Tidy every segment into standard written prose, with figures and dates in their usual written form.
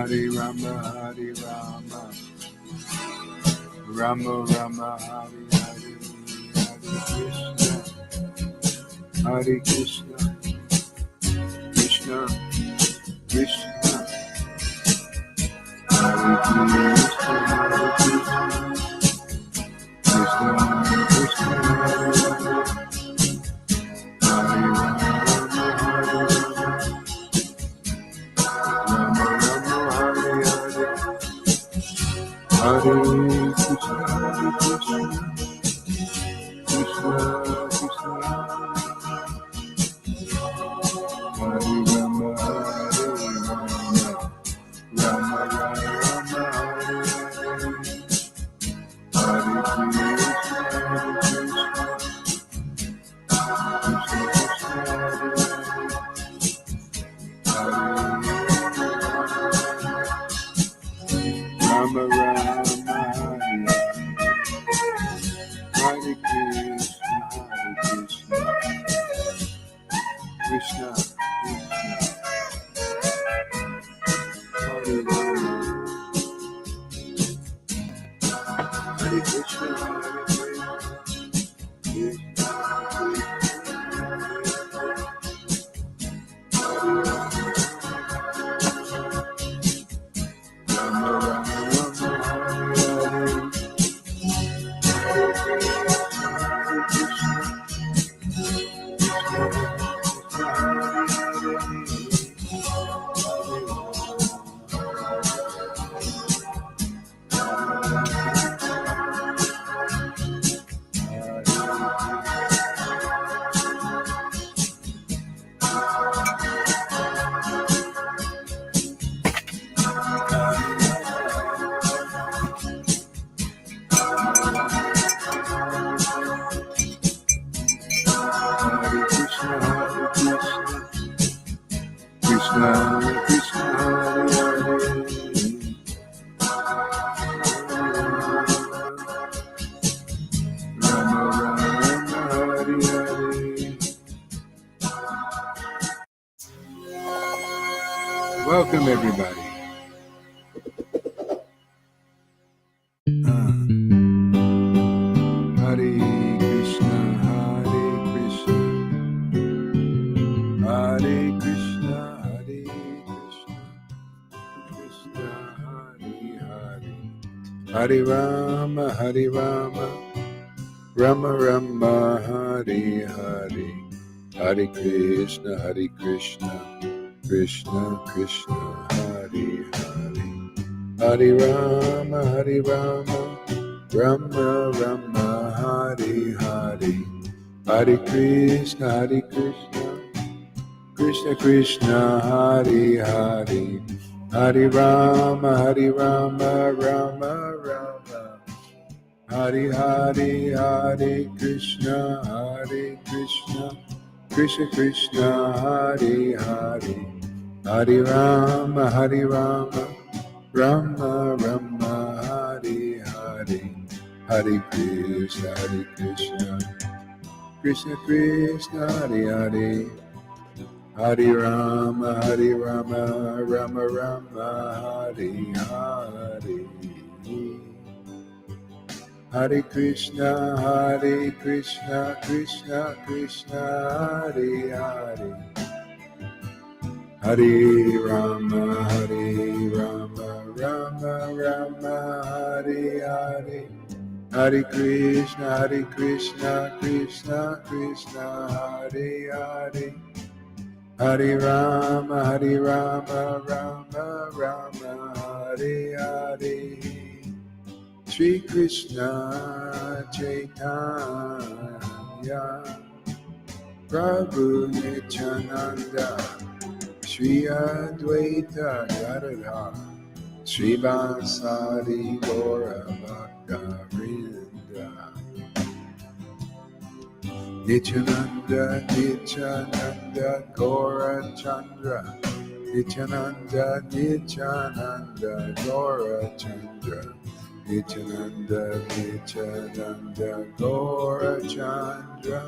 Hare Rama, Hare Rama, Rama Rama, Hare Hare, Hare Krishna, Krishna Krishna, Hare Krishna, Hare Krishna, Krishna Krishna, Hare Hare, Hare Rama, Hare Rama, Rama Rama, Hare Hare, Hare Krishna, Krishna Krishna, Hare Rama, Hare Rama, Rama Rama, Hare Hare, Hare Krishna, Krishna Krishna, Hare Rama Rama, Hare Krishna, Krishna Hare Rama, Hare Krishna, Hare Krishna, Krishna Rama Rama, Hare Krishna Krishna, Hare Hare, Rama Rama, Hare Hare. Welcome everybody. Hare Krishna, Hare Krishna, Hare Krishna, Hare Krishna, Krishna Hare Hare, Hare Rama, Hare Rama, Rama Rama, Hare Hare, Hare Krishna, Hare Krishna, Krishna Krishna, Hare Hare, Hare Rama, Hare Rama, Rama Rama, Hare Hare, Hare Krishna, Hare Krishna, Krishna Krishna, Hare Hare, Hare Rama, Hare Rama, Rama Rama, Hare Hare, Hare Krishna, Hare Krishna, Krishna Krishna, Hare Hare, Hare Rama, Hare Rama, Rama Rama, Hare Hare, Hare Krishna, Hare Krishna, Krishna Krishna, Hare Hare, Hare Rama, Hare Rama, Rama Rama, Hare Hare, Hare Krishna, Krishna Krishna, Hare Hare, Hare Rama, Rama Rama, Hare Hare, Hare Krishna, Krishna Krishna, Hare Hare, Hare Rama, Rama Rama, Hare Hare, Shri Krishna Chaitanya, Prabhu Nityananda, Shri Advaita Gadadhar, Shri Vasari Gaura Bhakta Vrinda, Nityananda Nityananda Gaura Chandra, Nityananda Nityananda Gaura Chandra, Nityananda Nityananda Gaura Chandra,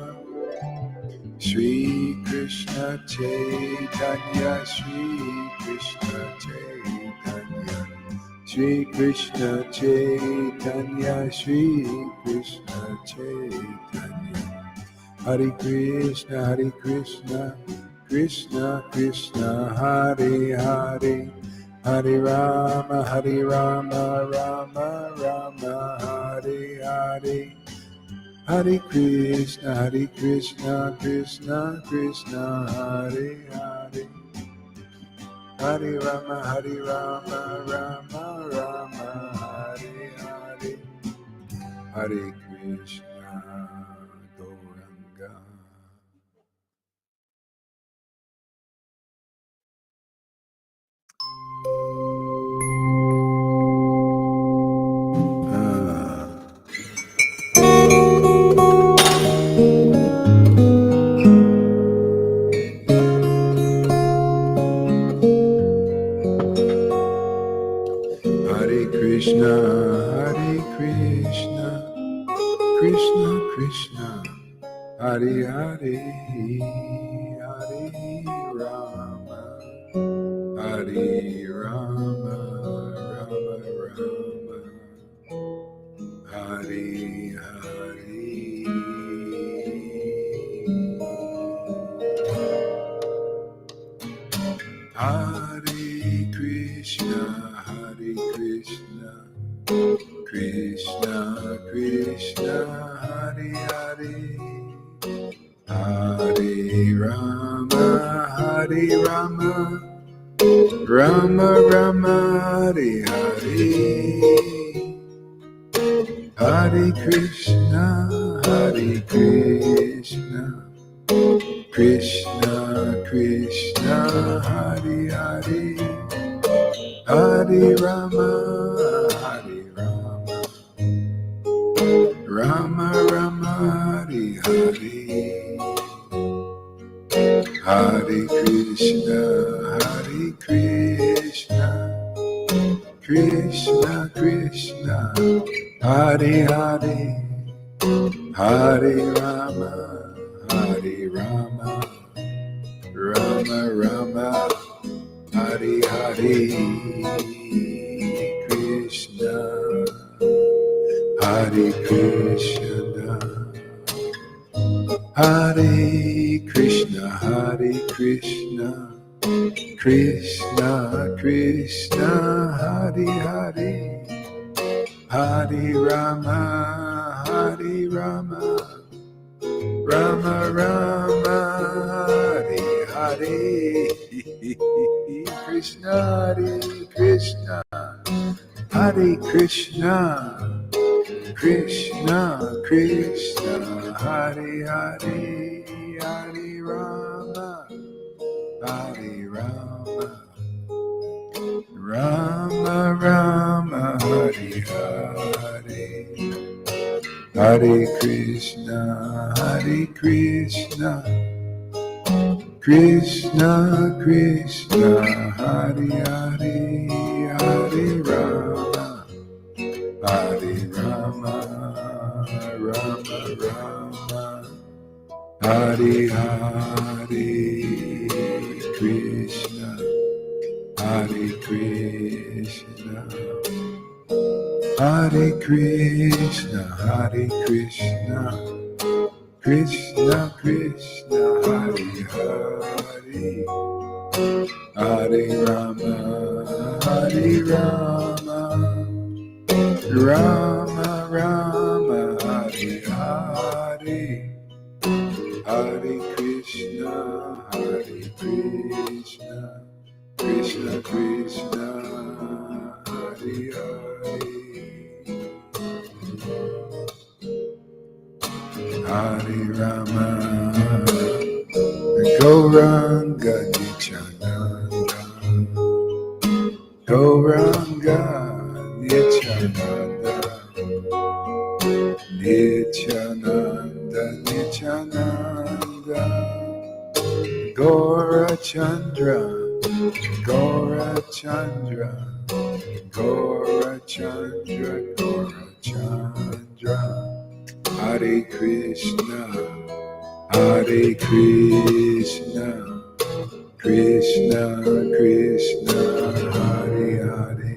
Shri Krishna Chaitanya, Shri Krishna Chaitanya, Shri Krishna Chaitanya, Shri Krishna Chaitanya. Hare Krishna, Krishna Krishna, Hare Hare, Hare Rama, Rama Rama, Hare Hare. Hare Krishna, Krishna Krishna, Hare Hare. Hare Rama, Rama Rama, Hare Hare. Hare Krishna, Gauranga. Hare Krishna, Krishna Krishna, Hare Hare, Hare Rama, Hare Rama, Rama Rama, Hare Hare. Hare Krishna, Krishna Krishna, Hare Hare, Hare Rama, Rama Rama, Hare Hare. Hare Krishna, Krishna Krishna, Hare Hare, Hare Rama, Rama Rama, Hare Hare. Hare Krishna, Krishna Krishna, Hare Hare, Hare Rama, Rama Rama, Hare Hare. Krishna, Hare Krishna, Hare Krishna, Krishna Krishna, Hare Hare, Hare Rama, Rama Rama, Hare Hare. Krishna, Hare Krishna, Krishna Krishna, Hare Hare, Hare Rama, Rama Rama, Hare Hare. Hare Krishna, Krishna Krishna, Hare Hare, Hare Rama, Rama Rama, Hare Hare. Krishna, Hare Krishna, Hare Krishna, Krishna Krishna, Hare Hare, Hare Rama, Rama Rama, Hare Hare. Hare Krishna, Krishna Krishna, Hare Hare. Hare Rama, Gauranga Nityananda, Gauranga Nityananda, Nityananda, Gaura Chandra, Hare Krishna, Krishna Krishna, Hare Hare.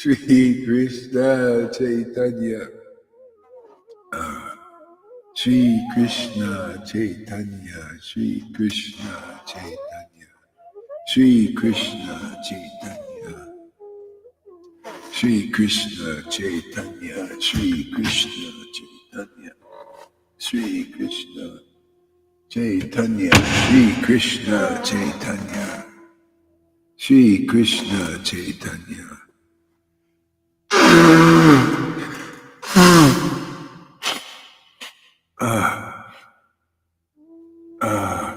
Shri Krishna Chaitanya. Shri Krishna Chaitanya. Shri Krishna Chaitanya. Shri Krishna Chaitanya. Shri Krishna Chaitanya. Shri Krishna Chaitanya. Shri Krishna Chaitanya. Shri Krishna Chaitanya. Shri Krishna Chaitanya.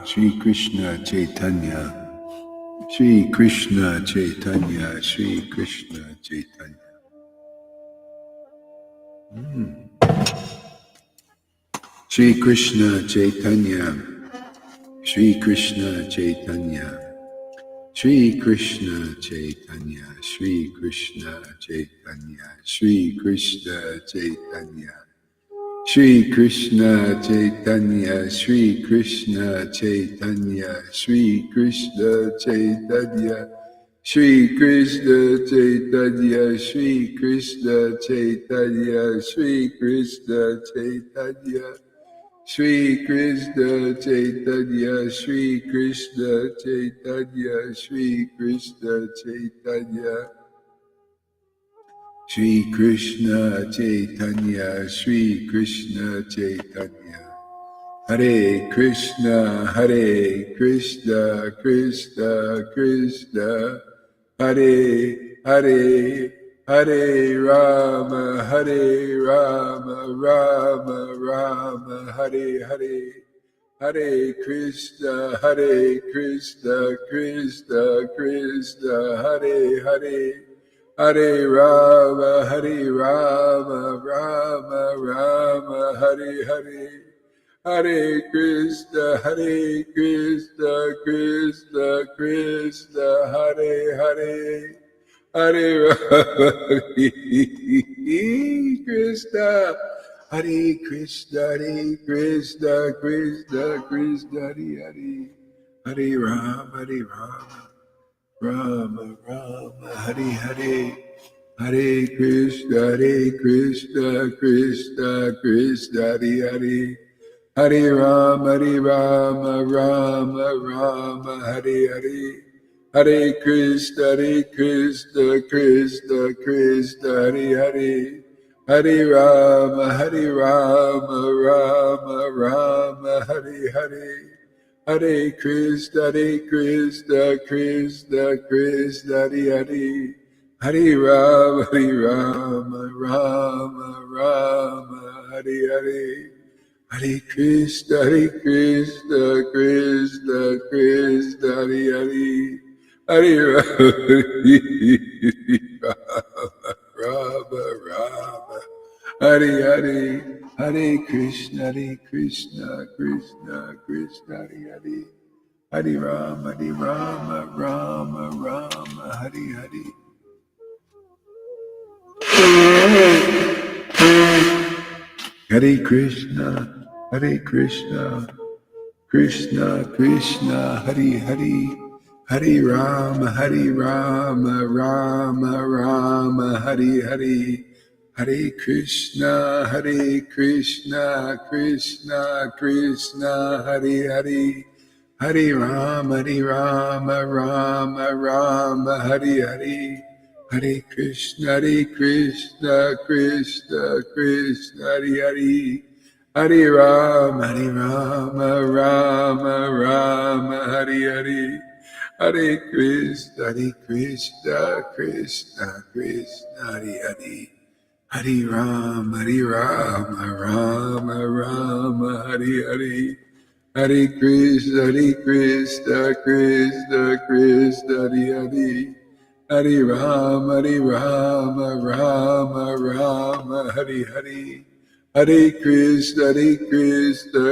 Shri Krishna Chaitanya. Shri Krishna Chaitanya. Shri Krishna Chaitanya. Shri Krishna Chaitanya. Shri Krishna Chaitanya. Shri Krishna Chaitanya. Shri Krishna Chaitanya. Shri Krishna Chaitanya. Shri Krishna Chaitanya, Shri Krishna Chaitanya, Shri Krishna Chaitanya, Shri Krishna Chaitanya, Shri Krishna Chaitanya, Shri Krishna Chaitanya, Shri Krishna Chaitanya, Shri Krishna Chaitanya, Shri Krishna Chaitanya. Shri Krishna Chaitanya, Shri Krishna Chaitanya. Hare Krishna, Hare Krishna, Krishna Krishna, Hare Hare, Hare Rama, Hare Rama, Rama Rama, Hare Hare. Hare Krishna, Krishna Krishna, Hare Hare. Hare Rama, Rama Rama, Hare Hare. Hare Krishna, Krishna Krishna, Hare Hare. Hare Rama, Krishna. Hare Krishna, Krishna Krishna, Hare Hare. Hare Rama, Rama Rama, Hare Hare. Hare Krishna, Krishna Krishna, Hare Hare. Hare Rama, Rama Rama, Hare Hare. Hare Krishna, Krishna Krishna, Hare Hare. Hare Rama, Rama Rama, Hare Hare. Hare Krishna, Krishna Krishna, Hare Hare. Hare Rama, Rama Rama, Hare Hare. Hare Krishna, Krishna Krishna, Hare Hare. Hare Rama, Rama, Hare Hare. Hare Krishna, Krishna Krishna, Hare Hare. Hare Rama, Rama Rama, Hare Hare. Hare Krishna, Krishna Krishna, Hare Hare. Hare Rama, Rama Rama, Hare Hare. Hare Krishna, Krishna Krishna, Hare Hare. Hare Rama, Rama Rama, Hare Hare. Hare Krishna, Krishna Krishna, Hare Hare. Hare Rama, Rama Rama, Hare Hare. Hare Krishna, Krishna Krishna, Hare Hare. Hare Rama, Rama Rama, Hare Hare. Hare Krishna, Krishna Krishna, Hare Hare. Hare Rama, Rama Rama, Hare Hare. Hare Krishna, Krishna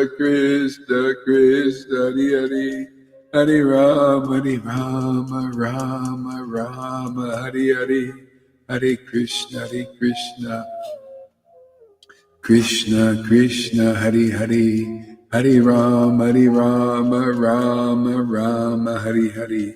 Krishna, Hare Hare. Hare Rama, Rama Rama, Hare Hare. Hare Krishna, Krishna Krishna, Hare Hare. Hare Rama, Rama Rama, Hare Hare.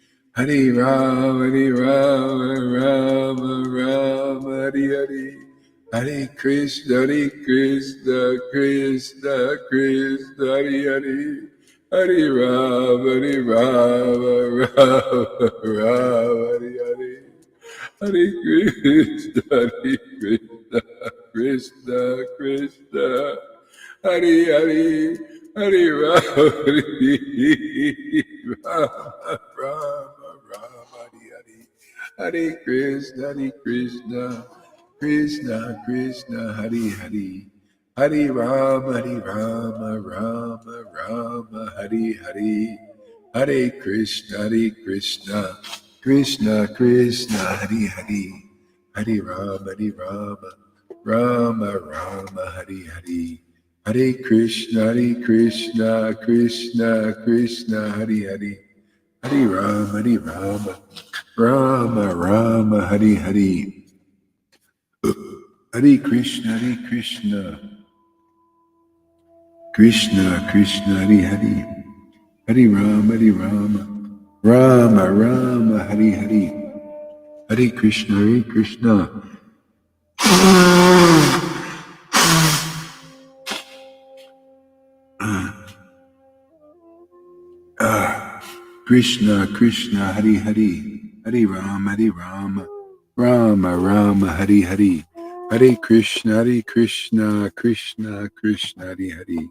Hare Rama, Hare Rama, Rama Rama, Hare Hare. Hare Krishna, Krishna Krishna, Hare Hare. Hare Rama, Rama Rama, Hare Hare. Hare Krishna, Krishna Krishna, Hare Hare, Hare Rama, Rama Rama, Hare Hare, Hare Krishna, Krishna Krishna, Hare Hare, Hare Rama, Rama Rama, Hare Hare, Hare Krishna, Krishna Krishna, Hare Hare, Hare Rama, Rama Rama, Hare Hare, Hare Krishna, Krishna Krishna, Hare Hare, Hare Rama, Rama Rama, Hare Hare, Hare Krishna, Krishna Krishna, Hare Hare, Hare Rama, Rama Rama, Hare Hare, Hare Krishna, Krishna Krishna, Hare Hare, Hare Rama, Rama Rama, Hare Hare, Hare Krishna, Krishna Krishna, Hare Hare.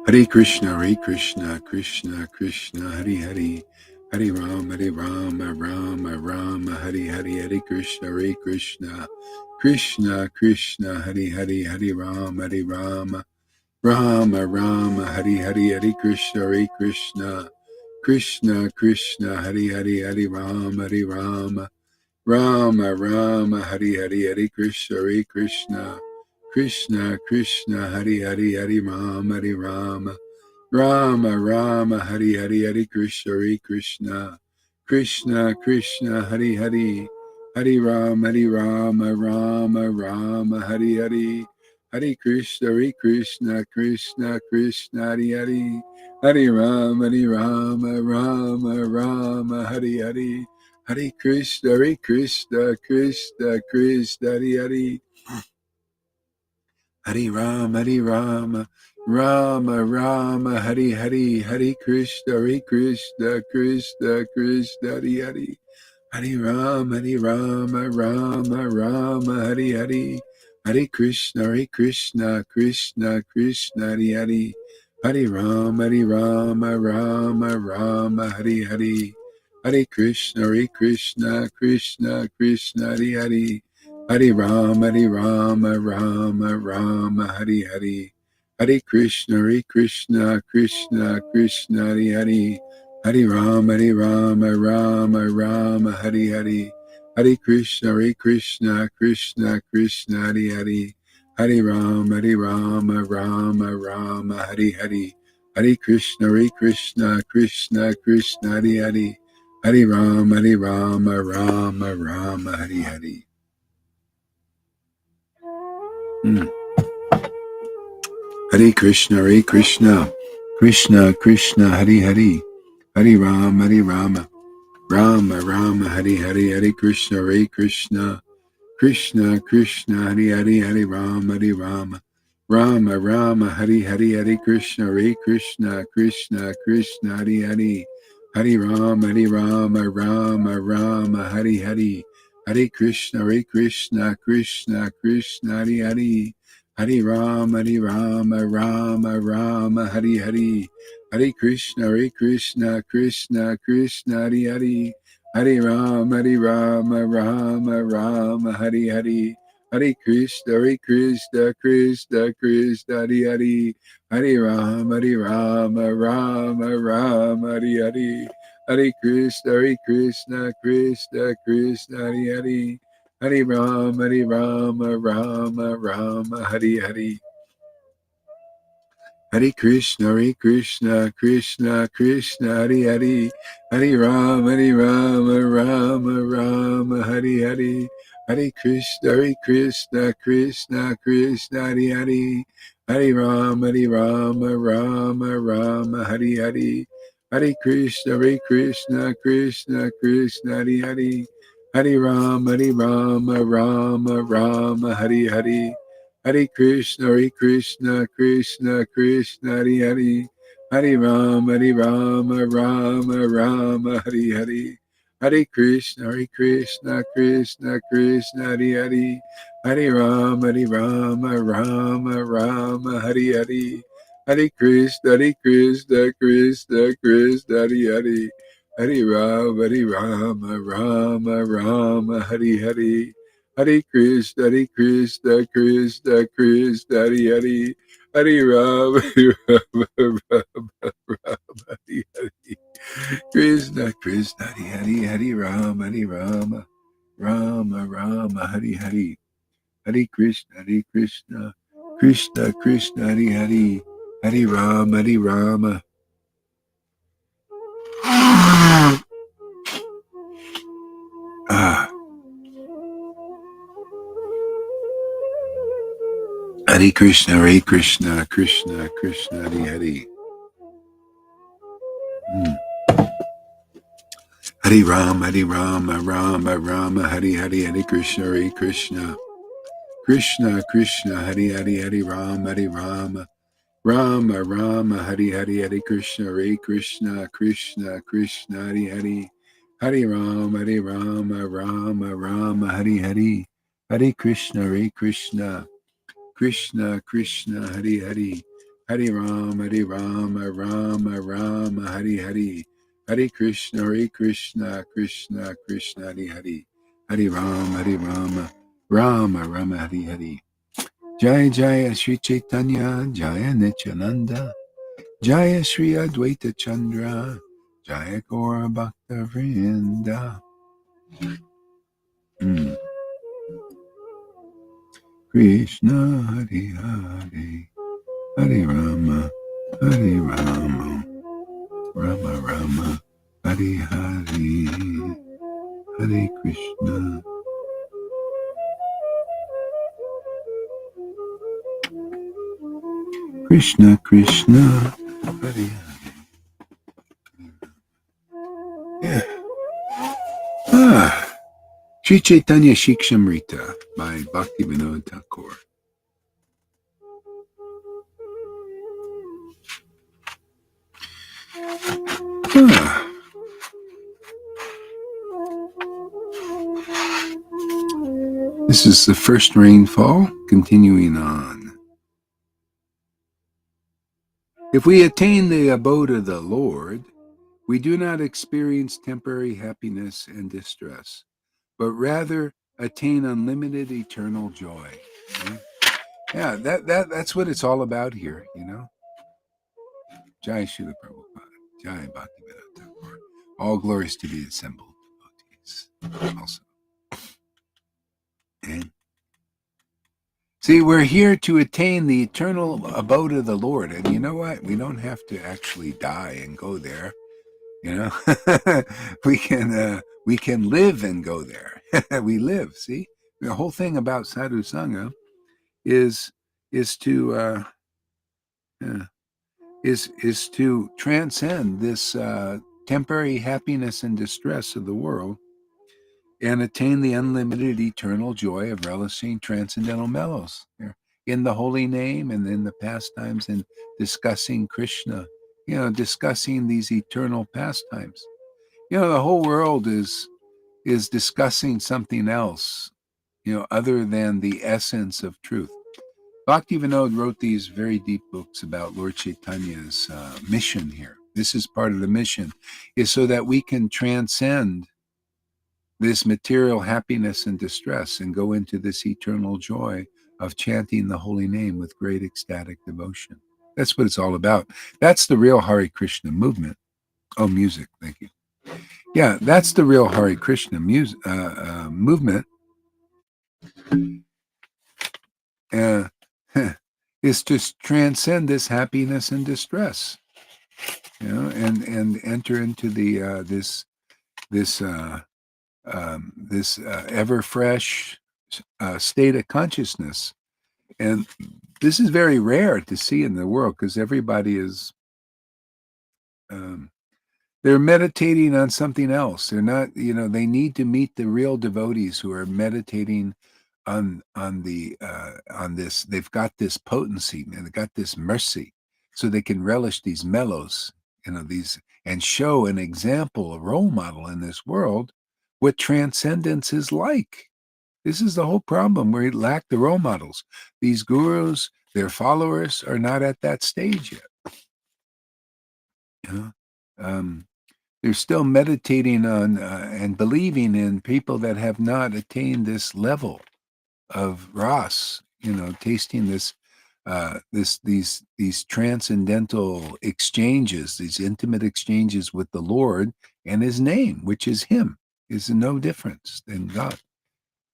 Hare Krishna, Krishna Krishna, Hare Hare, Hare Rama, Rama Rama, Hare Hare, Hare Krishna, Krishna Krishna, Hare Hare, Hare Rama, Rama Rama, Hare Hare, Hare Krishna, Krishna Krishna, Hare Hare, Hare Rama, Rama Rama, Hare Hare, Hare Krishna, Krishna Krishna, Hare Hare, Hare Rama, Rama Rama, Hare Hare, Hare Krishna, Krishna Krishna, Hare Hare, Hare Rama, Rama Rama, Hare Hare, Hare Krishna, Krishna Krishna, Hare Hare, Hare Rama, Rama Rama, Hare Hare, Hare Krishna, Krishna Krishna, Hare Hare, Hare Rama, Rama Rama, Hare Hare, Hare Krishna, Krishna Krishna, Hare Hare, Hare Rama, Rama Rama, Hare Hare, Hare Krishna, Krishna Krishna, Hare Hare, Hare Rama, Rama Rama, Hare Hare, Hare Krishna, Krishna Krishna, Hare Hare, Hare Rama, Rama Rama, Hare Hare, Hare Krishna, Krishna Krishna, Hare Hare, Hare Rama, Rama Rama, Hare Hare, Hare Krishna, Krishna Krishna, Hare Hare, Hare Rama, Rama Rama, Hare Hare, Hare Krishna, Krishna Krishna, Hare Hare, Hare Rama, Rama Rama, Hare Hare. Hare Krishna, Krishna Krishna, Hare Hare, Hare Rama, Rama Rama, Hare Hare, Hare Krishna, Krishna Krishna, Hare Hare, Hare Rama, Rama Rama, Hare Hare, Hare Krishna, Krishna Krishna, Hare Hare, Hare Rama, Rama Rama, Hare Hare, Hare Krishna, Krishna Krishna, Hare Hare, Hare Rama, Rama Rama, Hare Hare, Hare Krishna, Krishna Krishna, Hare Hare, Hare Rama, Rama Rama, Hare Hare, Hare Krishna, Krishna Krishna, Hare Hare, Hare Rama, Rama Rama, Hare Hare, Hare Krishna, Krishna Krishna, Hare Hare, Hare Rama, Rama Rama, Hare Hare, Hare Krishna, Krishna Krishna, Hare Hare, Hare Rama, Rama Rama, Hare Hare, Hare Krishna, Krishna Krishna, Hare Hare, Hare Rama, Rama Rama, Hare Hare, Hare Krishna, Krishna Krishna, Hare Hare, Hare Rama, Rama Rama, Hare Hare, Hare Krishna, Krishna Krishna, Hare Hare, Hare Rama, Rama Rama, Hare Hare. Hare Krishna, Krishna Krishna, Hare Hare, Hare Rama, Rama Rama, Hare Hare, Hare Krishna, Krishna Krishna, Hare Hare, Hare Rama, Rama Rama, Hare Hare, Hare Krishna, Krishna Krishna, Hare Hare, Hare Rama, Rama Rama, Hare Hare. Krishna, Hare Rama, Rama Rama, Hare Hare, Hare Krishna, Krishna, Hare Hare, Hare Rama. Ah, Hare Krishna, Krishna Krishna, Hare Hare. Hare Rama, Rama, Hare Hare, Hare Krishna, Krishna, Hare Hare, Hare Rama, Rama, Hare Hare, Hare Krishna, Krishna Hare Hare, Hare Rama, Hare Hare, Hare Krishna, Krishna, Hare Hare, Hare Rama, Hare Hare, Hare Krishna, Krishna, Hare Hare, Hare Rama, Hare Hare. Jaya Jaya Sri Chaitanya, Jaya Nityananda, Jaya Sri Advaita Chandra, Jaya Gaura Bhakta Vrinda. Krishna Hare Hare, Hare Rama, Rama Rama, Hare Hare, Hare Krishna. Krishna, Hare Hare. Yeah. Sri Chaitanya Shikshamrita by Bhaktivinoda Thakur. This is the first rainfall, continuing on. If we attain the abode of the Lord, we do not experience temporary happiness and distress, but rather attain unlimited eternal joy. Okay? Yeah, that's what it's all about here, you know. Jai Srila Prabhupada, Jai Bhaktivinoda Thakur. All glories to the assembled devotees also. And see, we're here to attain the eternal abode of the Lord. And you know what? We don't have to actually die and go there. You know, we can live and go there. We live. See, the whole thing about sadhu sangha is to is to transcend this temporary happiness and distress of the world and attain the unlimited eternal joy of relishing transcendental mellows in the holy name and in the pastimes and discussing Krishna, discussing these eternal pastimes. The whole world is discussing something else, other than the essence of truth. Bhaktivinoda wrote these very deep books about Lord Chaitanya's mission here. This is part of the mission, is so that we can transcend this material happiness and distress and go into this eternal joy of chanting the holy name with great ecstatic devotion. That's what it's all about. That's the real Hare Krishna movement. Oh, music. Thank you. Yeah, that's the real Hare Krishna movement. Is to transcend this happiness and distress, and enter into the this this ever fresh state of consciousness. And this is very rare to see in the world because everybody is, um, they're meditating on something else. They're not, they need to meet the real devotees who are meditating on this. They've got this potency and they've got this mercy, so they can relish these mellows, these, and show an example, a role model in this world, what transcendence is like. This is the whole problem. We lack the role models. These gurus, their followers, are not at that stage yet. You know? They're still meditating on and believing in people that have not attained this level of ras. Tasting these transcendental exchanges, these intimate exchanges with the Lord and His name, which is Him, is no difference than God.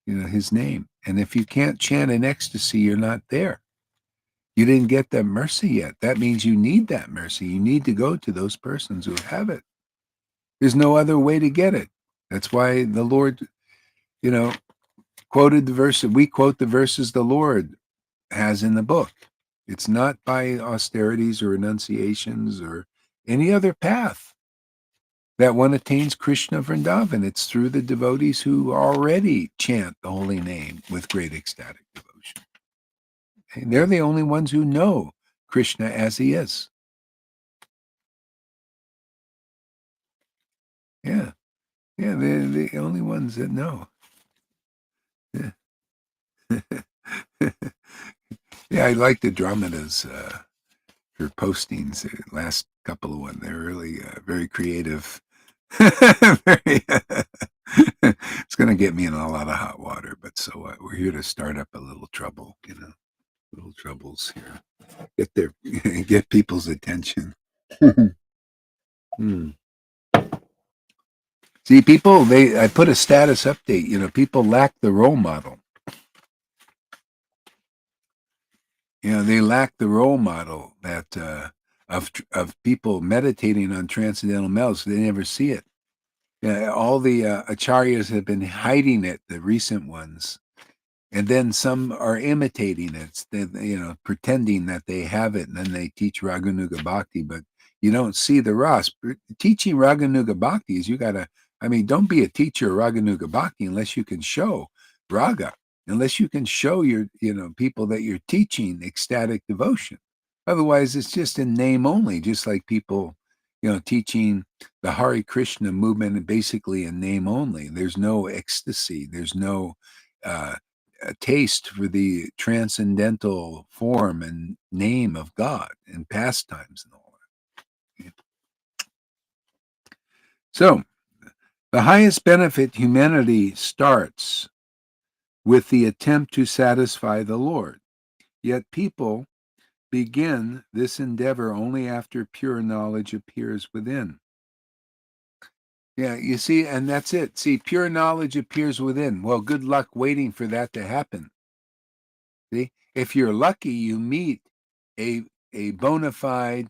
His name. And if you can't chant in ecstasy, you're not there. You didn't get that mercy yet. That means you need that mercy. You need to go to those persons who have it. There's no other way to get it. That's why the Lord, quoted the verse. We quote the verses the Lord has in the book. It's not by austerities or renunciations or any other path that one attains Krishna Vrindavan. It's through the devotees who already chant the holy name with great ecstatic devotion. And they're the only ones who know Krishna as he is. Yeah. Yeah, they're the only ones that know. Yeah. Yeah, I like the Dramidas for postings. The last couple of ones, they're really very creative. Very, it's going to get me in a lot of hot water, but so what? We're here to start up a little trouble, little troubles here. Get people's attention. Hmm. See, people, I put a status update. People lack the role model. They lack the role model that of people meditating on transcendental mellows. They never see it. All the acharyas have been hiding it, the recent ones, and then some are imitating it. Pretending that they have it, and then they teach Raganuga Bhakti, but you don't see the ras. Teaching Raganuga Bhakti is don't be a teacher of Raganuga Bhakti unless you can show raga, unless you can show your people that you're teaching ecstatic devotion. Otherwise, it's just in name only, just like people teaching the Hare Krishna movement basically in name only. There's no ecstasy. There's no a taste for the transcendental form and name of God and pastimes and all that. So, the highest benefit humanity starts with the attempt to satisfy the Lord. Yet people begin this endeavor only after pure knowledge appears within. Yeah, you see, and that's it. See, pure knowledge appears within. Well, good luck waiting for that to happen. See, if you're lucky, you meet a bona fide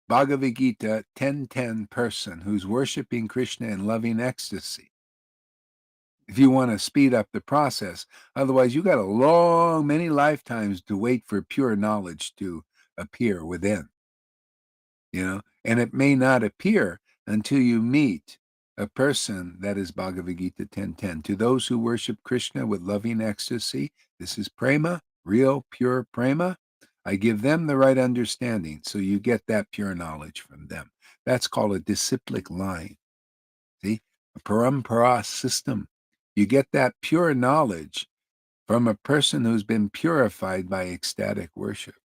Bhagavad Gita 1010 person who's worshiping Krishna in loving ecstasy. If you want to speed up the process, otherwise you got many lifetimes to wait for pure knowledge to appear within. And it may not appear until you meet a person that is Bhagavad Gita 1010. To those who worship Krishna with loving ecstasy, this is prema, real, pure prema. I give them the right understanding, so you get that pure knowledge from them. That's called a disciplic line. See? A parampara system. You get that pure knowledge from a person who's been purified by ecstatic worship.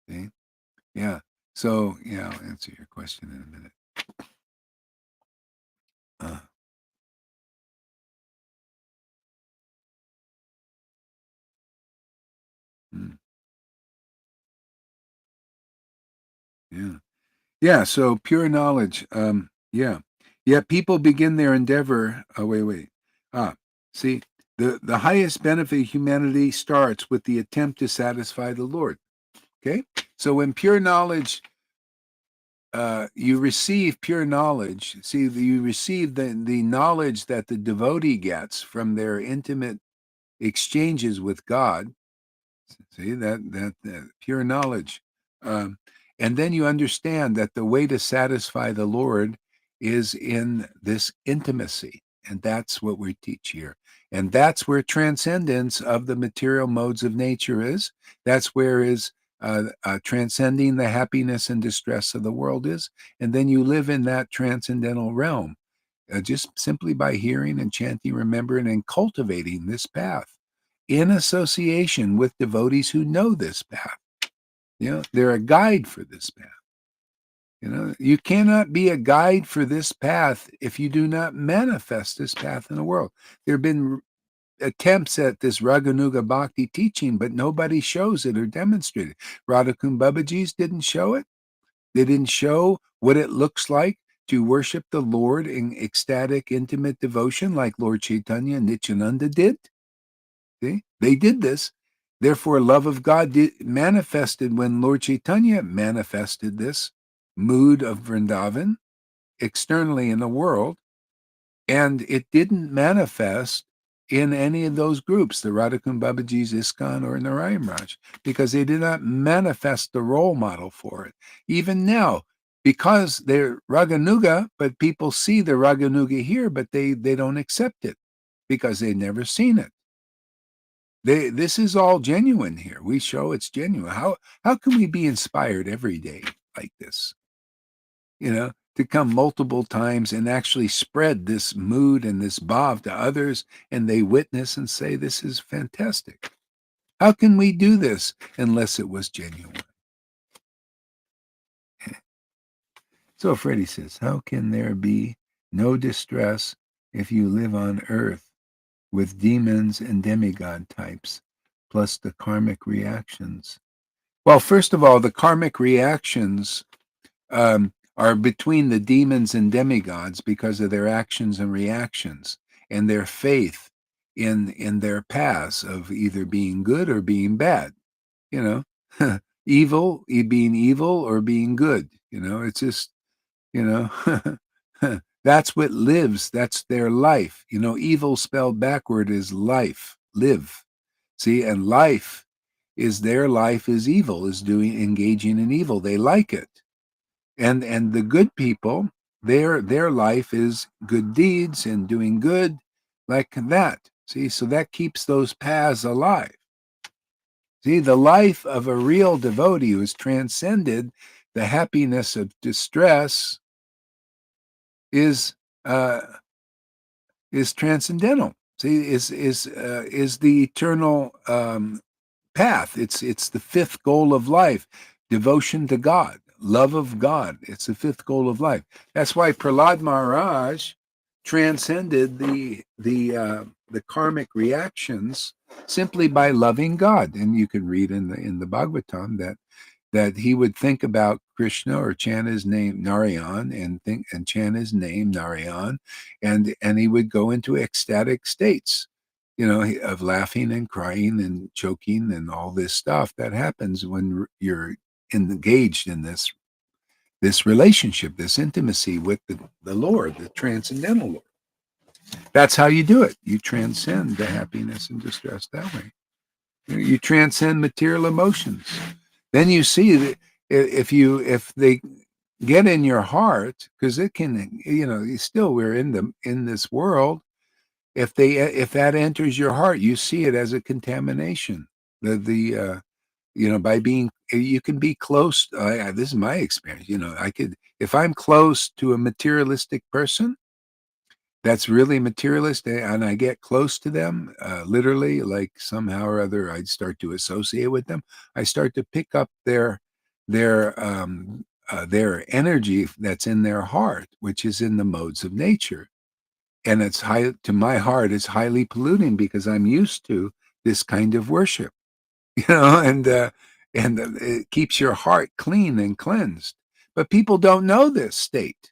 See? Yeah. So, I'll answer your question in a minute. Hmm. Yeah. Yeah. So pure knowledge. Yeah. Yet people begin their endeavor. Oh, wait. See, the highest benefit of humanity starts with the attempt to satisfy the Lord. Okay. So when pure knowledge you receive pure knowledge. See, you receive the knowledge that the devotee gets from their intimate exchanges with God. See that pure knowledge, um, and then you understand that the way to satisfy the Lord is in this intimacy, and that's what we teach here. And that's where transcendence of the material modes of nature is. That's where is transcending the happiness and distress of the world is. And then you live in that transcendental realm, just simply by hearing and chanting, remembering, and cultivating this path in association with devotees who know this path. They're a guide for this path. You cannot be a guide for this path if you do not manifest this path in the world. There have been attempts at this Raganuga Bhakti teaching, but nobody shows it or demonstrates it. Radhakund Babaji's didn't show it. They didn't show what it looks like to worship the Lord in ecstatic, intimate devotion like Lord Chaitanya and Nityananda did. See? They did this. Therefore, love of God manifested when Lord Chaitanya manifested this mood of Vrindavan externally in the world, and it didn't manifest in any of those groups, the Radhakund Babaji's, ISKCON, or Narayan Raj, because they did not manifest the role model for it. Even now, because they're Raganuga, but people see the Raganuga here, but they don't accept it because they've never seen it. This is all genuine here. We show it's genuine. How can we be inspired every day like this? To come multiple times and actually spread this mood and this bhav to others, and they witness and say, this is fantastic. How can we do this unless it was genuine? So Freddie says, how can there be no distress if you live on earth with demons and demigod types, plus the karmic reactions? Well, first of all, the karmic reactions are between the demons and demigods because of their actions and reactions and their faith in their paths of either being good or being bad. Evil, being evil or being good. It's just, you know, that's what lives. That's their life. Evil spelled backward is life, live. See, and life is their life is evil, is engaging in evil. They like it. And the good people, their life is good deeds and doing good, like that. See, so that keeps those paths alive. See, the life of a real devotee who has transcended the happiness of distress is transcendental. See, is the eternal path. It's the fifth goal of life: devotion to God, love of God. It's the fifth goal of life. That's why Prahlad Maharaj transcended the karmic reactions simply by loving God. And you can read in the Bhagavatam that he would think about Krishna or chant his name Narayan and chant his name Narayan, and he would go into ecstatic states, of laughing and crying and choking and all this stuff that happens when you're engaged in this relationship, this intimacy with the Lord, the transcendental Lord. That's how you do it. You transcend the happiness and distress that way. You transcend material emotions. Then you see that if they get in your heart, because it can, still we're in this world. If that enters your heart, you see it as a contamination. By being, you can be close. This is my experience. If I'm close to a materialistic person that's really materialist, and I get close to them, literally, like somehow or other, I'd start to associate with them. I start to pick up their energy that's in their heart, which is in the modes of nature, and it's to my heart, it's highly polluting because I'm used to this kind of worship, and it keeps your heart clean and cleansed. But people don't know this state.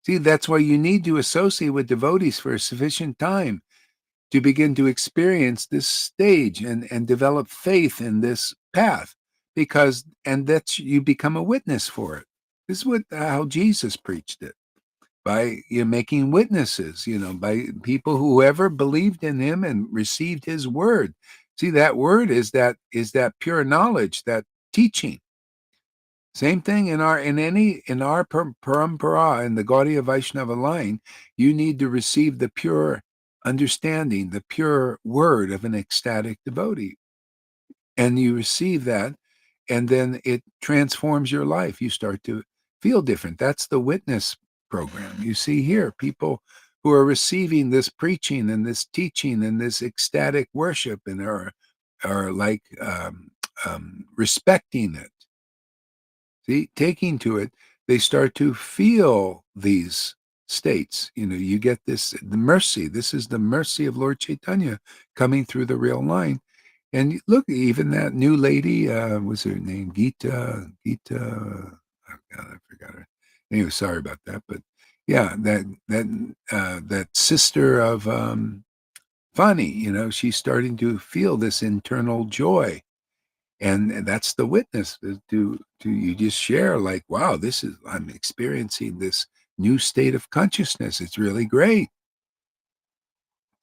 See, that's why you need to associate with devotees for a sufficient time to begin to experience this stage and develop faith in this path, and that's you become a witness for it. This is what how Jesus preached it, by making witnesses, by people whoever believed in him and received his word. See, that word is that pure knowledge, that teaching. Same thing in our parampara, in the Gaudiya Vaishnava line. You need to receive the pure understanding, the pure word of an ecstatic devotee, and you receive that, and then it transforms your life. You start to feel different. That's the witness program. You see here people who are receiving this preaching and this teaching and this ecstatic worship, and are like respecting it. See, taking to it, they start to feel these states. You get the mercy. This is the mercy of Lord Chaitanya coming through the real line. And look, even that new lady, what's her name? Gita, oh God, I forgot her. Anyway, sorry about that. But yeah, that sister of Fani, she's starting to feel this internal joy. And that's the witness, to you just share, like, wow, I'm experiencing this new state of consciousness. It's really great.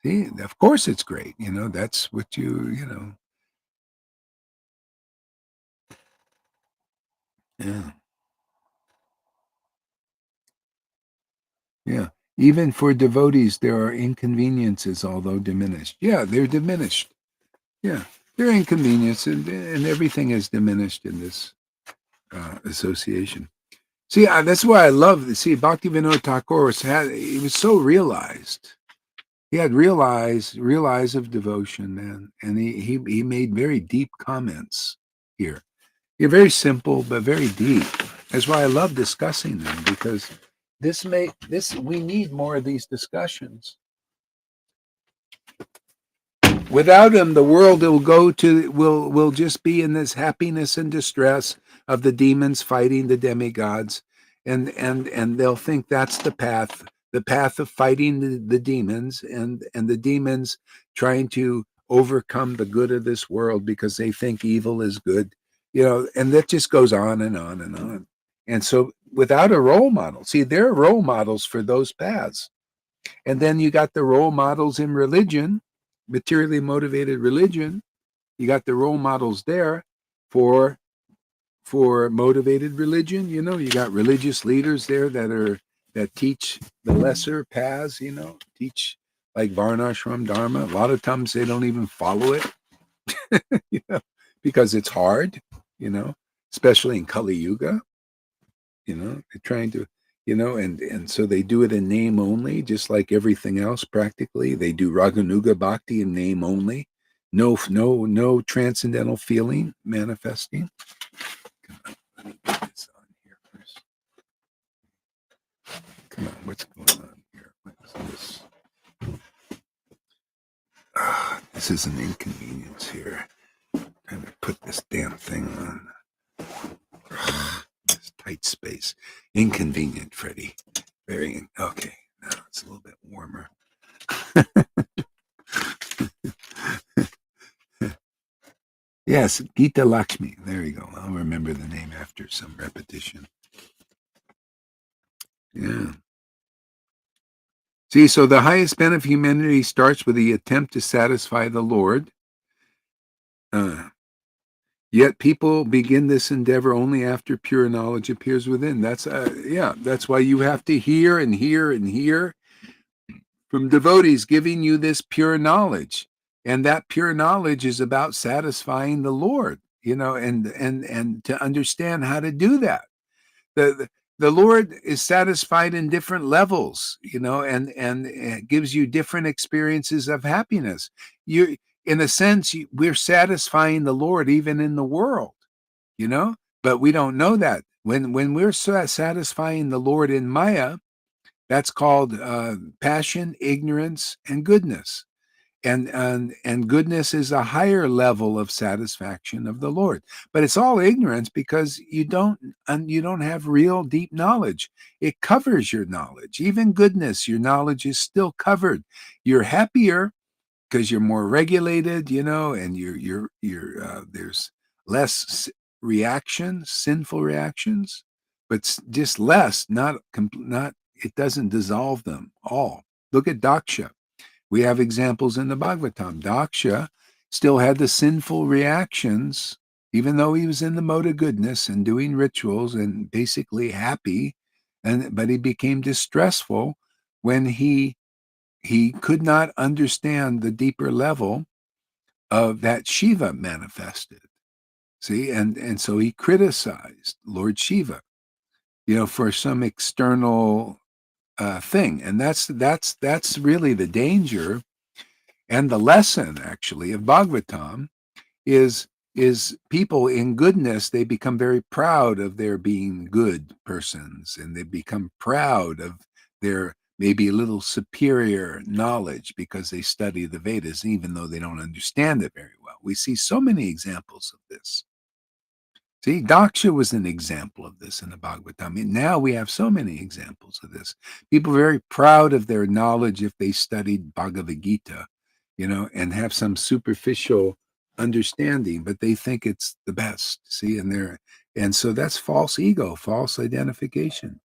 See, of course it's great. That's what yeah. Yeah. Even for devotees, there are inconveniences, although diminished. Yeah, they're diminished. Yeah, they're inconvenienced, and everything is diminished in this association. See, that's why I love. See, Bhaktivinoda Thakur he was so realized. He had realize of devotion, and he made very deep comments here. They're very simple but very deep. That's why I love discussing them, because we need more of these discussions. Without him, the world will just be in this happiness and distress of the demons fighting the demigods, and they'll think that's the path of fighting the demons, and the demons trying to overcome the good of this world because they think evil is good, and that just goes on and on and on. And so, without a role model, see, there are role models for those paths. And then you got the role models in religion, materially motivated religion. You got the role models there for motivated religion. You got religious leaders there that teach the lesser paths. Teach like Varnashram Dharma. A lot of times they don't even follow it, because it's hard. Especially in Kali Yuga. They're trying to, and so they do it in name only, just like everything else. Practically, they do Raganuga Bhakti in name only. No transcendental feeling manifesting. Come on, let me get this on here first. Come on, what's going on here? What's this? This is an inconvenience here. Trying to put this damn thing on. This tight space. Inconvenient, Freddie. Very okay. Now it's a little bit warmer. Yes, Gita Lakshmi. There you go. I'll remember the name after some repetition. Yeah. See, so the highest benefit of humanity starts with the attempt to satisfy the Lord. Yet people begin this endeavor only after pure knowledge appears within. That's why you have to hear and hear and hear from devotees giving you this pure knowledge. And that pure knowledge is about satisfying the Lord, and to understand how to do that. The Lord is satisfied in different levels, and it gives you different experiences of happiness. In a sense, we're satisfying the Lord even in the world, but we don't know that. When we're satisfying the Lord in Maya, that's called passion, ignorance, and goodness. And goodness is a higher level of satisfaction of the Lord, but it's all ignorance because you don't have real deep knowledge. It covers your knowledge. Even goodness, your knowledge is still covered. You're happier because you're more regulated, and you're there's less sinful reactions. but just less, not, it doesn't dissolve them all. Look at Daksha. We have examples in the Bhagavatam. Daksha still had the sinful reactions, even though he was in the mode of goodness and doing rituals and basically happy, but he became distressful when he could not understand the deeper level of that Shiva manifested. See, and so he criticized Lord Shiva, for some external thing, and that's really the danger and the lesson actually of Bhagavatam is people in goodness, they become very proud of their being good persons, and they become proud of their maybe a little superior knowledge because they study the Vedas, even though they don't understand it very well. We see so many examples of this. See, Daksha was an example of this in the Bhagavatam. Now we have so many examples of this. People are very proud of their knowledge if they studied Bhagavad Gita, and have some superficial understanding, but they think it's the best. See, and so that's false ego, false identification.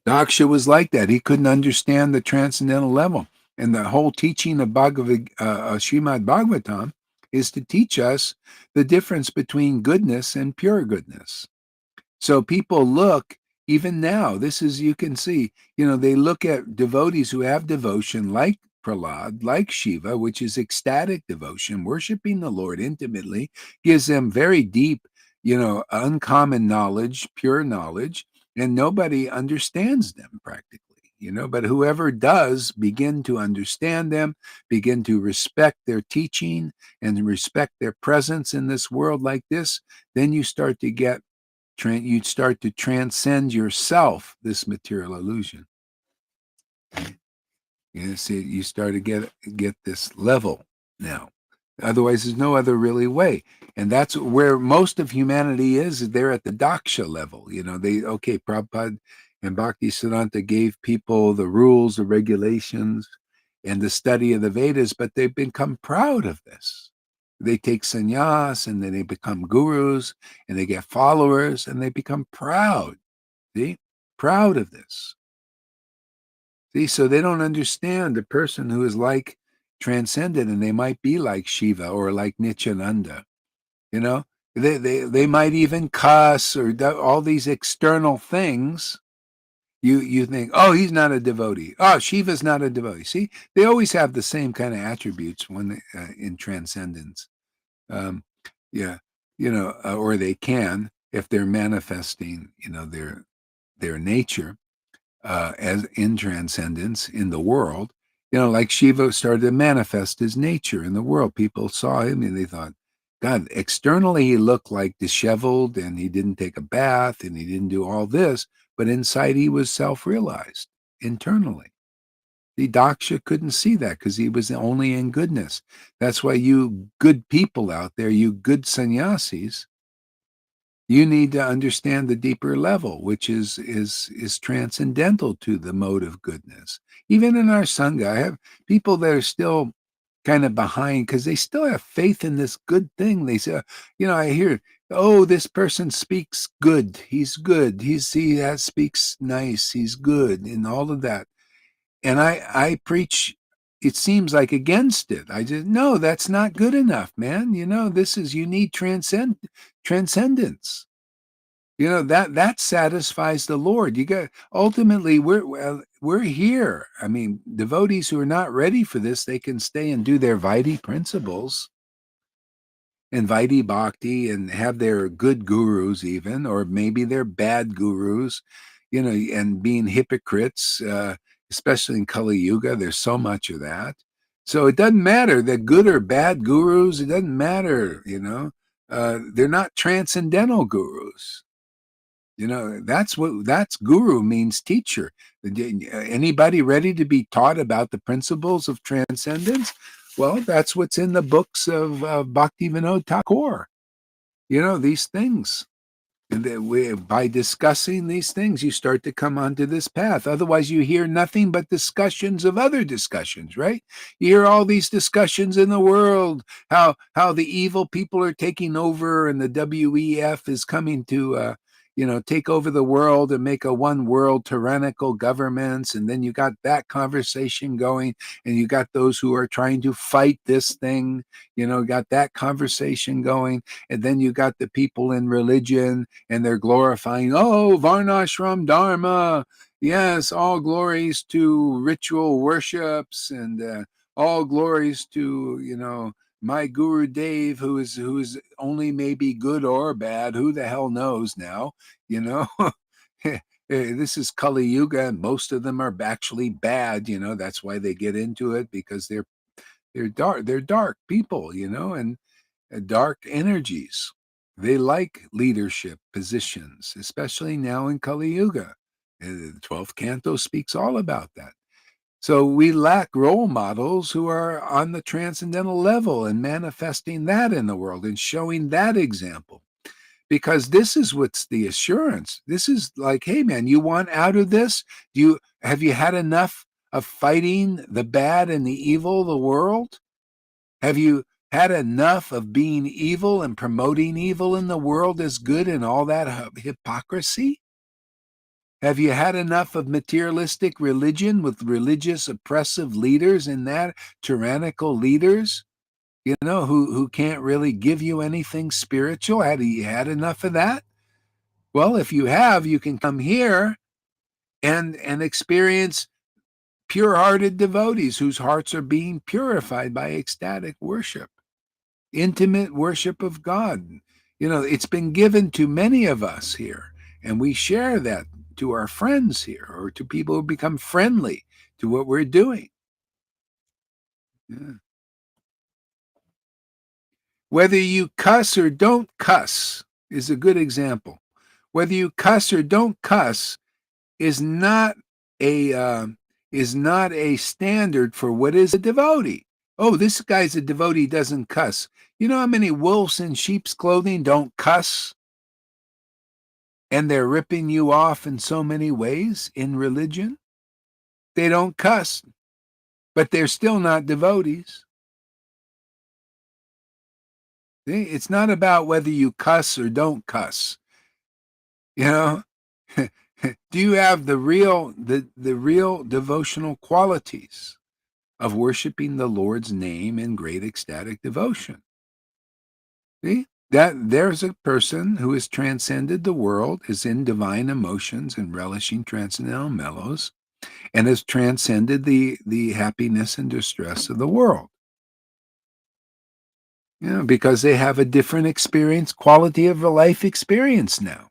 Daksha was like that. He couldn't understand the transcendental level. And the whole teaching of Srimad Bhagavatam is to teach us the difference between goodness and pure goodness. So people look, even now, this is, you can see, they look at devotees who have devotion like Prahlad, like Shiva, which is ecstatic devotion, worshiping the Lord intimately, gives them very deep, uncommon knowledge, pure knowledge, and nobody understands them practically. But whoever does begin to understand them, begin to respect their teaching and respect their presence in this world like this, then you start to get you'd start to transcend yourself, this material illusion. See, you start to get this level now. Otherwise, there's no other really way. And that's where most of humanity is. They're at the Daksha level. Prabhupada and Bhaktisiddhanta gave people the rules, the regulations, and the study of the Vedas, but they've become proud of this. They take sannyas, and then they become gurus, and they get followers, and they become proud. See? Proud of this. See, so they don't understand the person who is like transcendent, and they might be like Shiva or like Nityananda. They might even cuss or do all these external things. You think, oh, he's not a devotee. Oh, Shiva's not a devotee. See, they always have the same kind of attributes when in transcendence. Yeah, or they can if they're manifesting, their nature as in transcendence in the world. Like Shiva started to manifest his nature in the world. People saw him and they thought, God, externally he looked like disheveled and he didn't take a bath and he didn't do all this, but inside he was self-realized internally. The Daksha couldn't see that because he was only in goodness. That's why you good people out there, you good sannyasis, you need to understand the deeper level, which is transcendental to the mode of goodness. Even in our Sangha, I have people that are still kind of behind because they still have faith in this good thing. They say, I hear, oh, this person speaks good. He's good. He speaks nice. He's good, and all of that. And I preach, it seems like against it. I just, no, that's not good enough, man. You need transcendence. That satisfies the Lord. Ultimately we're here. I mean, devotees who are not ready for this, they can stay and do their Vaidhi principles and Vaidhi bhakti and have their good gurus even, or maybe they're bad gurus, and being hypocrites, especially in Kali Yuga. There's so much of that. So it doesn't matter that good or bad gurus. It doesn't matter, they're not transcendental gurus. That's guru means teacher. Anybody ready to be taught about the principles of transcendence? Well, that's what's in the books of Bhaktivinoda Thakur. These things. And by discussing these things, you start to come onto this path. Otherwise, you hear nothing but discussions of other discussions, right? You hear all these discussions in the world, how the evil people are taking over, and the WEF is coming to, take over the world and make a one world tyrannical governments. And then you got that conversation going, and you got those who are trying to fight this thing, got that conversation going. And then you got the people in religion, and they're glorifying, oh, Varnashram Dharma. Yes, all glories to ritual worships, and all glories to, my Guru Dev, who is only maybe good or bad. Who the hell knows now? You know, this is Kali Yuga, and most of them are actually bad. That's why they get into it, because they're dark. They're dark people, and dark energies. They like leadership positions, especially now in Kali Yuga. The 12th canto speaks all about that. So we lack role models who are on the transcendental level and manifesting that in the world and showing that example. Because this is what's the assurance. This is like, hey man, you want out of this? Have you had enough of fighting the bad and the evil of the world? Have you had enough of being evil and promoting evil in the world as good and all that hypocrisy? Have you had enough of materialistic religion with religious oppressive leaders and that tyrannical leaders, who can't really give you anything spiritual? Have you had enough of that? Well, if you have, you can come here and experience pure-hearted devotees whose hearts are being purified by ecstatic worship. Intimate worship of God. It's been given to many of us here, and we share that to our friends here, or to people who become friendly to what we're doing. Yeah. Whether you cuss or don't cuss is a good example. Whether you cuss or don't cuss is not a standard for what is a devotee. Oh, this guy's a devotee, doesn't cuss. You know how many wolves in sheep's clothing don't cuss? And they're ripping you off in so many ways in religion. They don't cuss, but they're still not devotees. See? It's not about whether you cuss or don't cuss. You know, do you have the real devotional qualities of worshiping the Lord's name in great ecstatic devotion? See? That there's a person who has transcended the world, is in divine emotions and relishing transcendental mellows, and has transcended the happiness and distress of the world. Because they have a different experience, quality of a life experience now.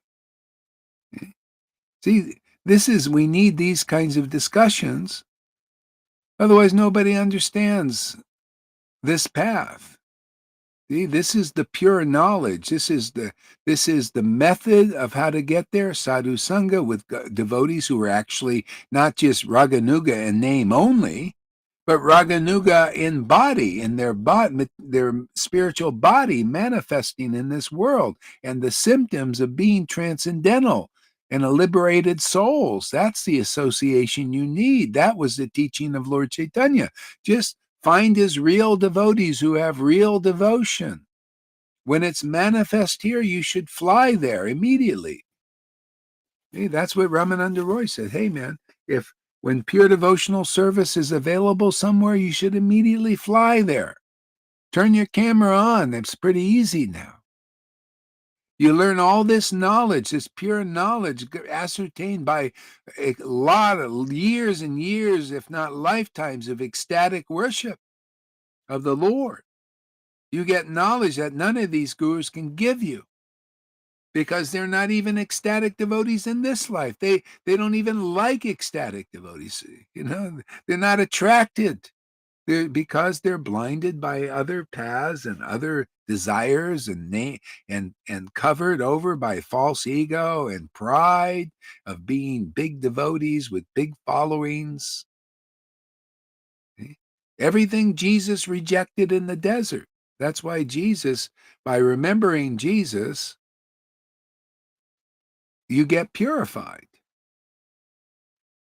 Okay? See, we need these kinds of discussions. Otherwise, nobody understands this path. See, this is the pure knowledge. This is the method of how to get there. Sadhu Sangha with devotees who are actually not just Raganuga in name only, but Raganuga in body, in their spiritual body manifesting in this world, and the symptoms of being transcendental and a liberated souls. That's the association you need. That was the teaching of Lord Chaitanya. Just find his real devotees who have real devotion. When it's manifest here, you should fly there immediately. Hey, that's what Ramananda Roy said. Hey, man, if when pure devotional service is available somewhere, you should immediately fly there. Turn your camera on. It's pretty easy now. You learn all this knowledge, this pure knowledge ascertained by a lot of years and years, if not lifetimes, of ecstatic worship of the Lord. You get knowledge that none of these gurus can give you, because they're not even ecstatic devotees in this life. They don't even like ecstatic devotees. They're not attracted. Because they're blinded by other paths and other desires, and covered over by false ego and pride of being big devotees with big followings. Everything Jesus rejected in the desert. That's why Jesus, by remembering Jesus, you get purified.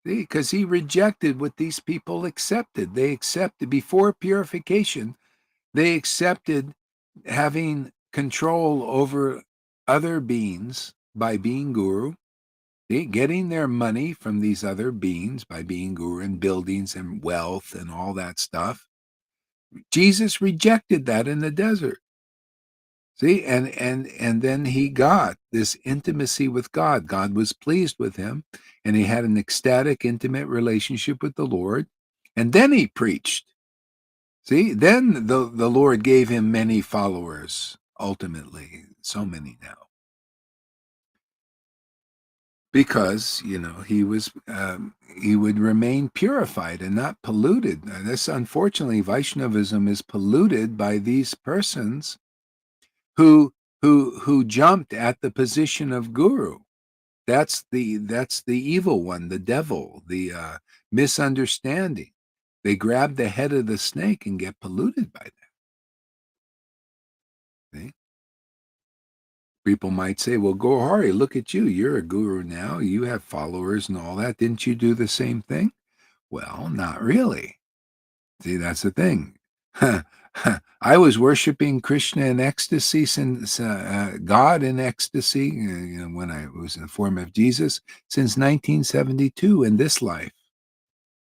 Because he rejected what these people accepted. They accepted, before purification, they accepted having control over other beings by being guru, getting their money from these other beings by being guru, and buildings and wealth and all that stuff. Jesus rejected that in the desert. See, and then he got this intimacy with God. God was pleased with him, and he had an ecstatic, intimate relationship with the Lord. And then he preached. See, then the Lord gave him many followers, ultimately, so many now. Because, he would remain purified and not polluted. And this, unfortunately, Vaishnavism is polluted by these persons who jumped at the position of guru. That's the evil one, the devil, the misunderstanding. They grab the head of the snake and get polluted by that. See? People might say, well, Gohari, look at you. You're a guru now. You have followers and all that. Didn't you do the same thing? Well, not really. See, that's the thing. I was worshiping Krishna in ecstasy, since God in ecstasy, when I was in the form of Jesus, since 1972 in this life.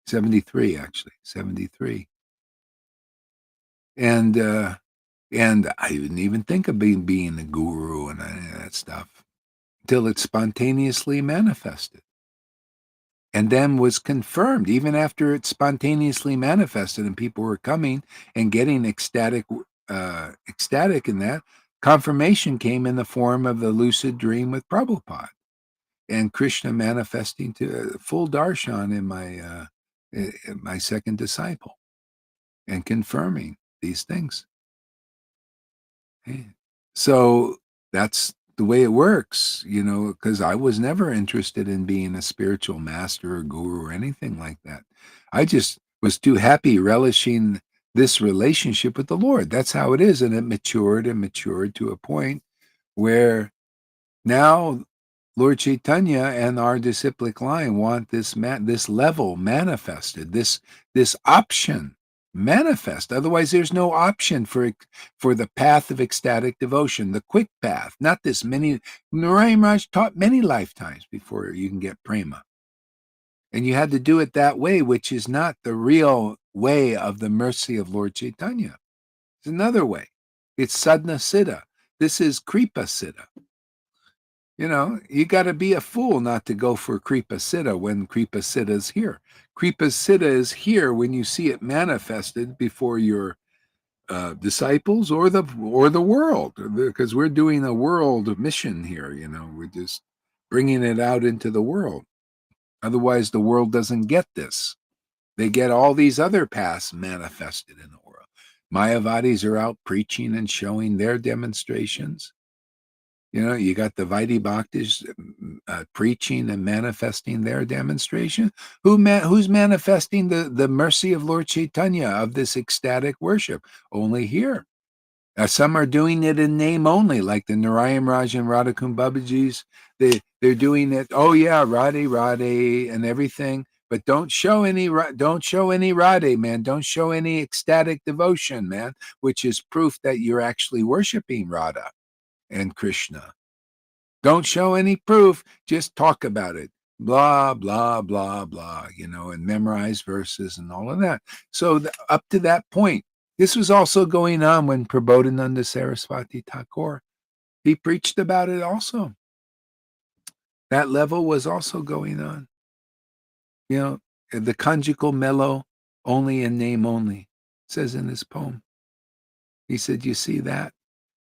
73, actually, 73. And I didn't even think of being a guru and any of that stuff until it spontaneously manifested. And then was confirmed, even after it spontaneously manifested and people were coming and getting ecstatic in that. Confirmation came in the form of the lucid dream with Prabhupada and Krishna manifesting to full darshan in my second disciple and confirming these things. So that's the way it works, because I was never interested in being a spiritual master or guru or anything like that. I just was too happy relishing this relationship with the Lord. That's how it is. And it matured and matured to a point where now Lord Chaitanya and our disciplic line want this level manifested, this option manifest. Otherwise, there's no option for the path of ecstatic devotion, the quick path. Not this many. Narayana Raj taught many lifetimes before you can get prema, and you had to do it that way, which is not the real way of the mercy of Lord Chaitanya. It's another way. It's sadhana siddha. This is kripa siddha. You got to be a fool not to go for Kripa Siddha when Kripa Siddha is here. Kripa Siddha is here when you see it manifested before your disciples or the world, because we're doing a world mission here. We're just bringing it out into the world. Otherwise, the world doesn't get this. They get all these other paths manifested in the world. Mayavadis are out preaching and showing their demonstrations. You got the Vaidhi Bhaktis preaching and manifesting their demonstration. Who's manifesting the mercy of Lord Chaitanya, of this ecstatic worship? Only here. Some are doing it in name only, like the Narayan Raj and Radhakund Babajis. They're doing it. Oh yeah, Radhe Radhe and everything. But don't show any Radhe, man. Don't show any ecstatic devotion, man, which is proof that you're actually worshiping Radha and Krishna. Don't show any proof, just talk about it. Blah, blah, blah, blah, and memorize verses and all of that. So up to that point, this was also going on when Prabodhananda Saraswati Thakur, he preached about it also. That level was also going on. The conjugal mellow, only in name only, says in his poem. He said, you see that?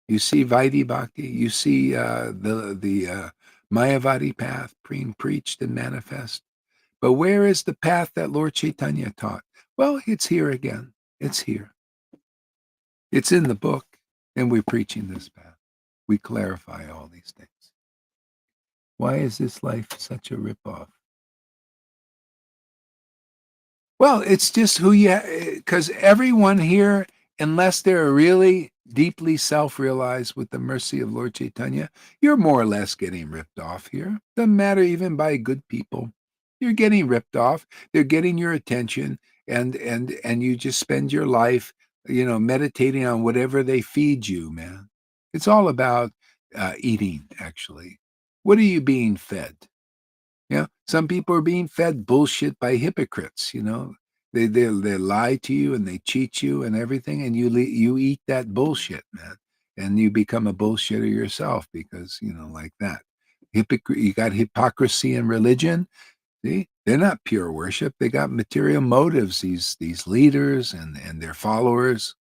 You see Vaidhi Bhakti, you see the Mayavadi path being preached and manifest. But where is the path that Lord Chaitanya taught? Well, it's here again. It's here. It's in the book, and we're preaching this path. We clarify all these things. Why is this life such a ripoff? Well, it's just because everyone here, unless they're really deeply self-realized with the mercy of Lord Chaitanya, you're more or less getting ripped off here. Doesn't matter even by good people. You're getting ripped off. They're getting your attention, and you just spend your life, meditating on whatever they feed you, man. It's all about eating, actually. What are you being fed? Some people are being fed bullshit by hypocrites. They lie to you and they cheat you and everything, and you eat that bullshit, man, and you become a bullshitter yourself because like that. You got hypocrisy in religion. See, they're not pure worship. They got material motives. These leaders and their followers.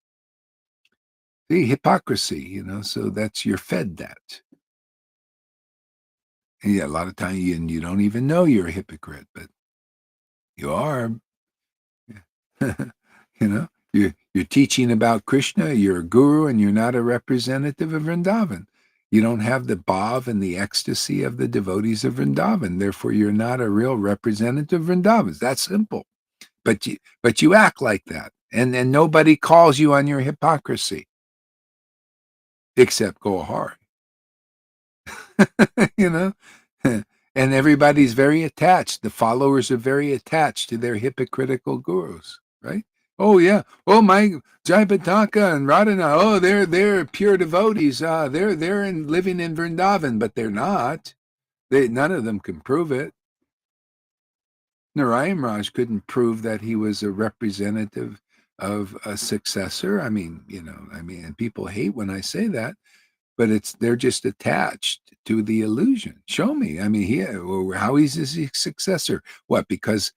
See, hypocrisy. So that's you're fed that. And yeah, a lot of times you don't even know you're a hypocrite, but you are. You're teaching about Krishna, you're a guru, and you're not a representative of Vrindavan. You don't have the bhav and the ecstasy of the devotees of Vrindavan. Therefore, you're not a real representative of Vrindavan. It's that simple. But you act like that, and nobody calls you on your hypocrisy, except Gohar. you know, and everybody's very attached. The followers are very attached to their hypocritical gurus, right? Oh yeah. Oh my Jaipataka and Radhana. Oh, they're pure devotees. They're living in Vrindavan, but they're not. None of them can prove it. Narayan Raj couldn't prove that he was a representative of a successor. And people hate when I say that, but they're just attached to the illusion. Show me. How he's his successor? What? Because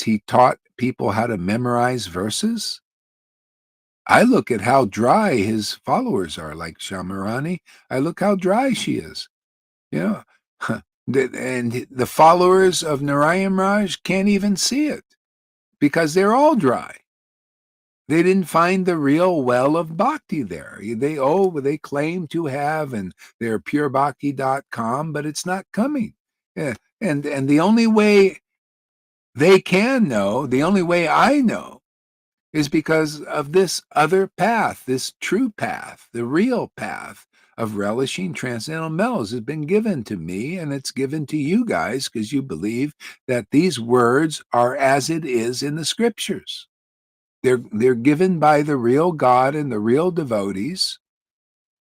he taught people how to memorize verses? I look at how dry his followers are, like Shamarani. I look how dry she is. You know, and the followers of Narayan Raj can't even see it because they're all dry. They didn't find the real well of bhakti there. They claim to have, and they're purebhakti.com, but it's not coming. Yeah. And the only way they can know, the only way I know, is because of this other path, this true path, the real path of relishing transcendental mellows has been given to me, and it's given to you guys because you believe that these words are as it is in the scriptures. They're given by the real God and the real devotees.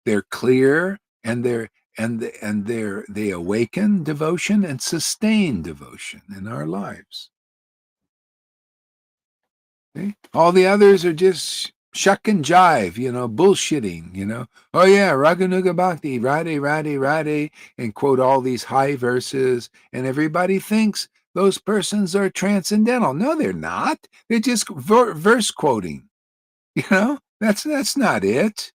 They're clear, and they awaken devotion and sustain devotion in our lives. Okay? All the others are just shuck and jive, bullshitting. Oh yeah, Raganuga Bhakti, Radhe, and quote all these high verses, and everybody thinks those persons are transcendental. No, they're not. They're just verse quoting. That's not it.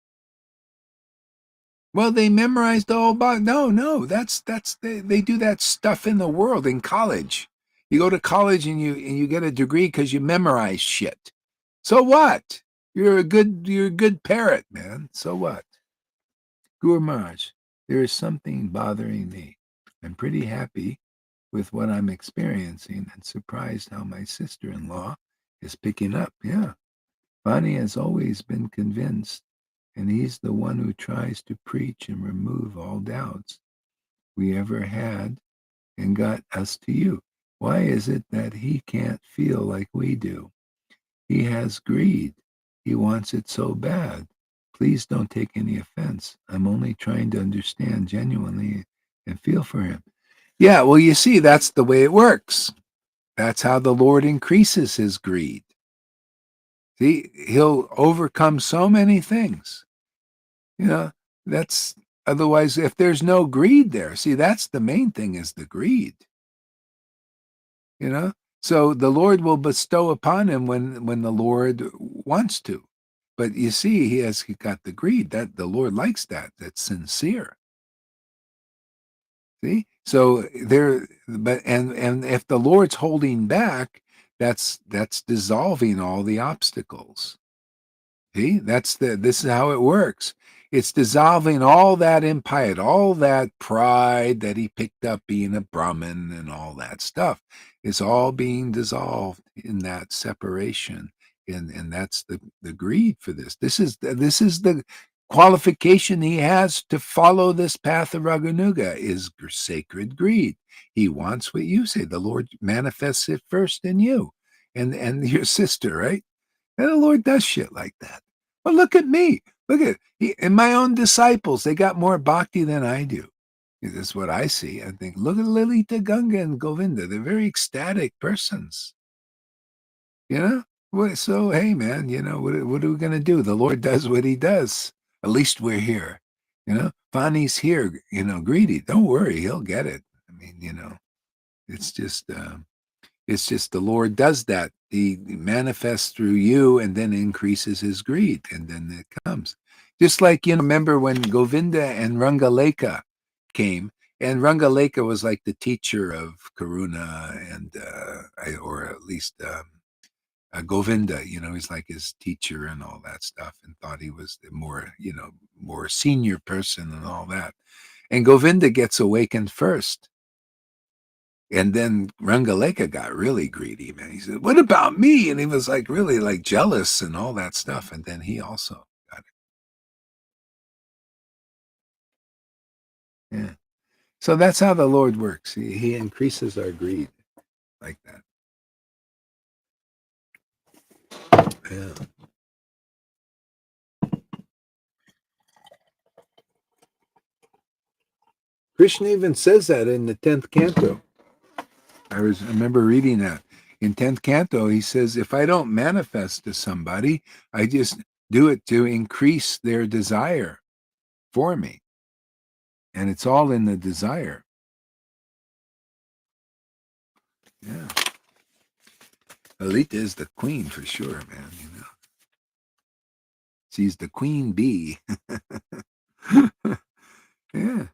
Well, they memorized all about. No, that's they do that stuff in the world in college. You go to college and you get a degree because you memorize shit. So what? You're a good parrot, man. So what? Guru Maharaj, there is something bothering me. I'm pretty happy with what I'm experiencing and surprised how my sister-in-law is picking up. Yeah. Vani has always been convinced, and he's the one who tries to preach and remove all doubts we ever had and got us to you. Why is it that he can't feel like we do? He has greed. He wants it so bad. Please don't take any offense. I'm only trying to understand genuinely and feel for him. Yeah, well, you see, that's the way it works. That's how the Lord increases his greed. See, he'll overcome so many things. That's otherwise, if there's no greed there, see, that's the main thing is the greed. So the Lord will bestow upon him when the Lord wants to. But you see, he got the greed. That the Lord likes that. That's sincere. See? So and if the Lord's holding back, that's dissolving all the obstacles. See, this is how it works. It's dissolving all that impiety, all that pride that he picked up being a Brahmin and all that stuff. It's all being dissolved in that separation and that's the greed for this. This is the qualification he has to follow this path of Raganuga is sacred greed. He wants what you say. The Lord manifests it first in you and your sister, right? And the Lord does shit like that. Well, look at me. Look at and my own disciples. They got more bhakti than I do. That's what I see. I think, look at Lalita, Ganga, and Govinda. They're very ecstatic persons. You know? So, hey, man, what are we going to do? The Lord does what he does. At least we're here. Fani's here, greedy. Don't worry. He'll get it. I mean, it's just, it's just the Lord does that. He manifests through you and then increases his greed. And then it comes. Just like, remember when Govinda and Rangaleka came, and Rangaleka was like the teacher of Karuna and, or at least Govinda, he's like his teacher and all that stuff, and thought he was the more senior person and all that. And Govinda gets awakened first. And then Rangaleka got really greedy, man. He said, "What about me?" And he was like really like jealous and all that stuff. And then he also got it. Yeah. So that's how the Lord works. He increases our greed like that. Yeah. Krishna even says that in the 10th canto. I remember reading that. In 10th canto, he says, if I don't manifest to somebody, I just do it to increase their desire for me. And it's all in the desire. Yeah. Alita is the queen for sure, man. She's the queen bee. Yeah.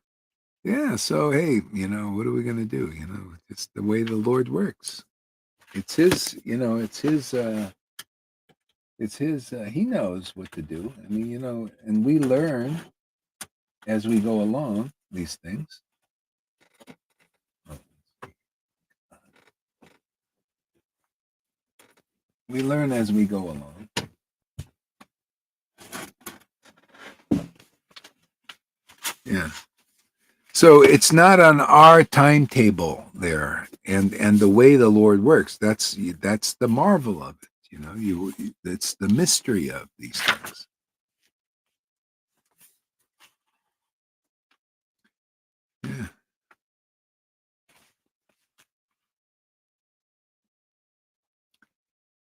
Yeah. So, hey, what are we going to do? It's the way the Lord works. It's his, he knows what to do. I mean, and we learn as we go along these things. We learn as we go along. Yeah. So it's not on our timetable there, and the way the Lord works. That's the marvel of it. It's the mystery of these things. Yeah.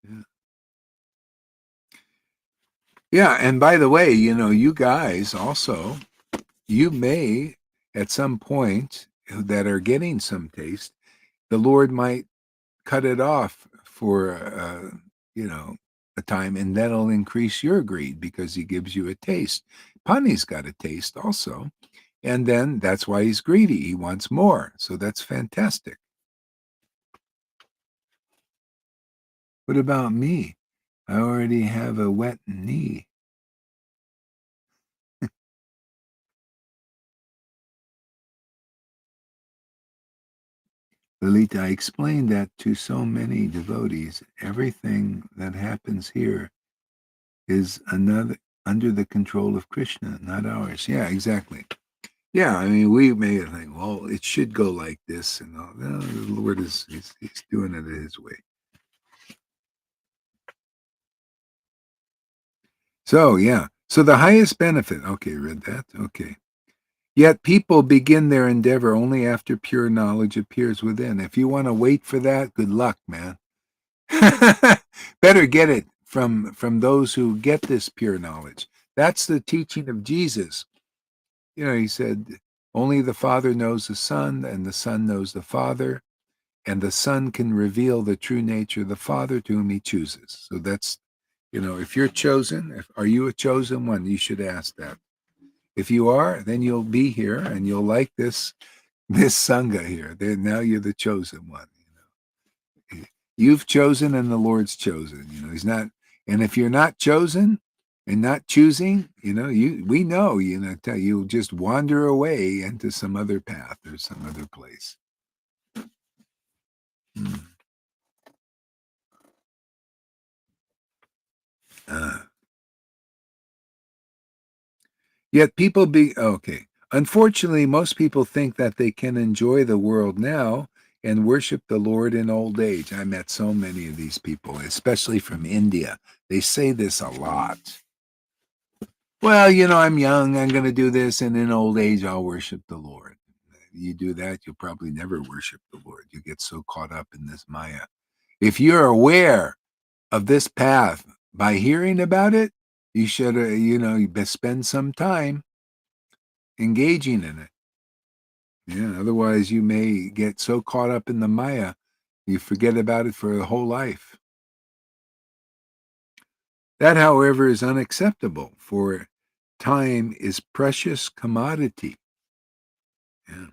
Yeah. Yeah. And by the way, you guys also, you may at some point that are getting some taste, the Lord might cut it off for a time, and that'll increase your greed because he gives you a taste. Pani's got a taste also, and then that's why he's greedy. He wants more. So that's fantastic. What about me? I already have a wet knee. Lolita, I explained that to so many devotees. Everything that happens here is another under the control of Krishna, not ours. Yeah, exactly. Yeah, I mean, we may think, well, it should go like this, and all. No, the Lord he's doing it his way. So, yeah. So the highest benefit. Okay, read that. Okay. Yet people begin their endeavor only after pure knowledge appears within. If you want to wait for that, good luck, man. Better get it from those who get this pure knowledge. That's the teaching of Jesus. He said, only the Father knows the Son, and the Son knows the Father, and the Son can reveal the true nature of the Father to whom he chooses. So that's, if you're chosen, are you a chosen one? You should ask that. If you are, then you'll be here and you'll like this Sangha here. Then now you're the chosen one. You've chosen and the Lord's chosen. He's not, and if you're not chosen and not choosing, we know, you'll just wander away into some other path or some other place. Hmm. Yet okay. Unfortunately, most people think that they can enjoy the world now and worship the Lord in old age. I met so many of these people, especially from India. They say this a lot. Well, I'm young, I'm going to do this, and in old age, I'll worship the Lord. You do that, you'll probably never worship the Lord. You get so caught up in this Maya. If you're aware of this path by hearing about it, you should, you best spend some time engaging in it. Yeah, otherwise you may get so caught up in the Maya, you forget about it for a whole life. That, however, is unacceptable, for time is precious commodity. Yeah.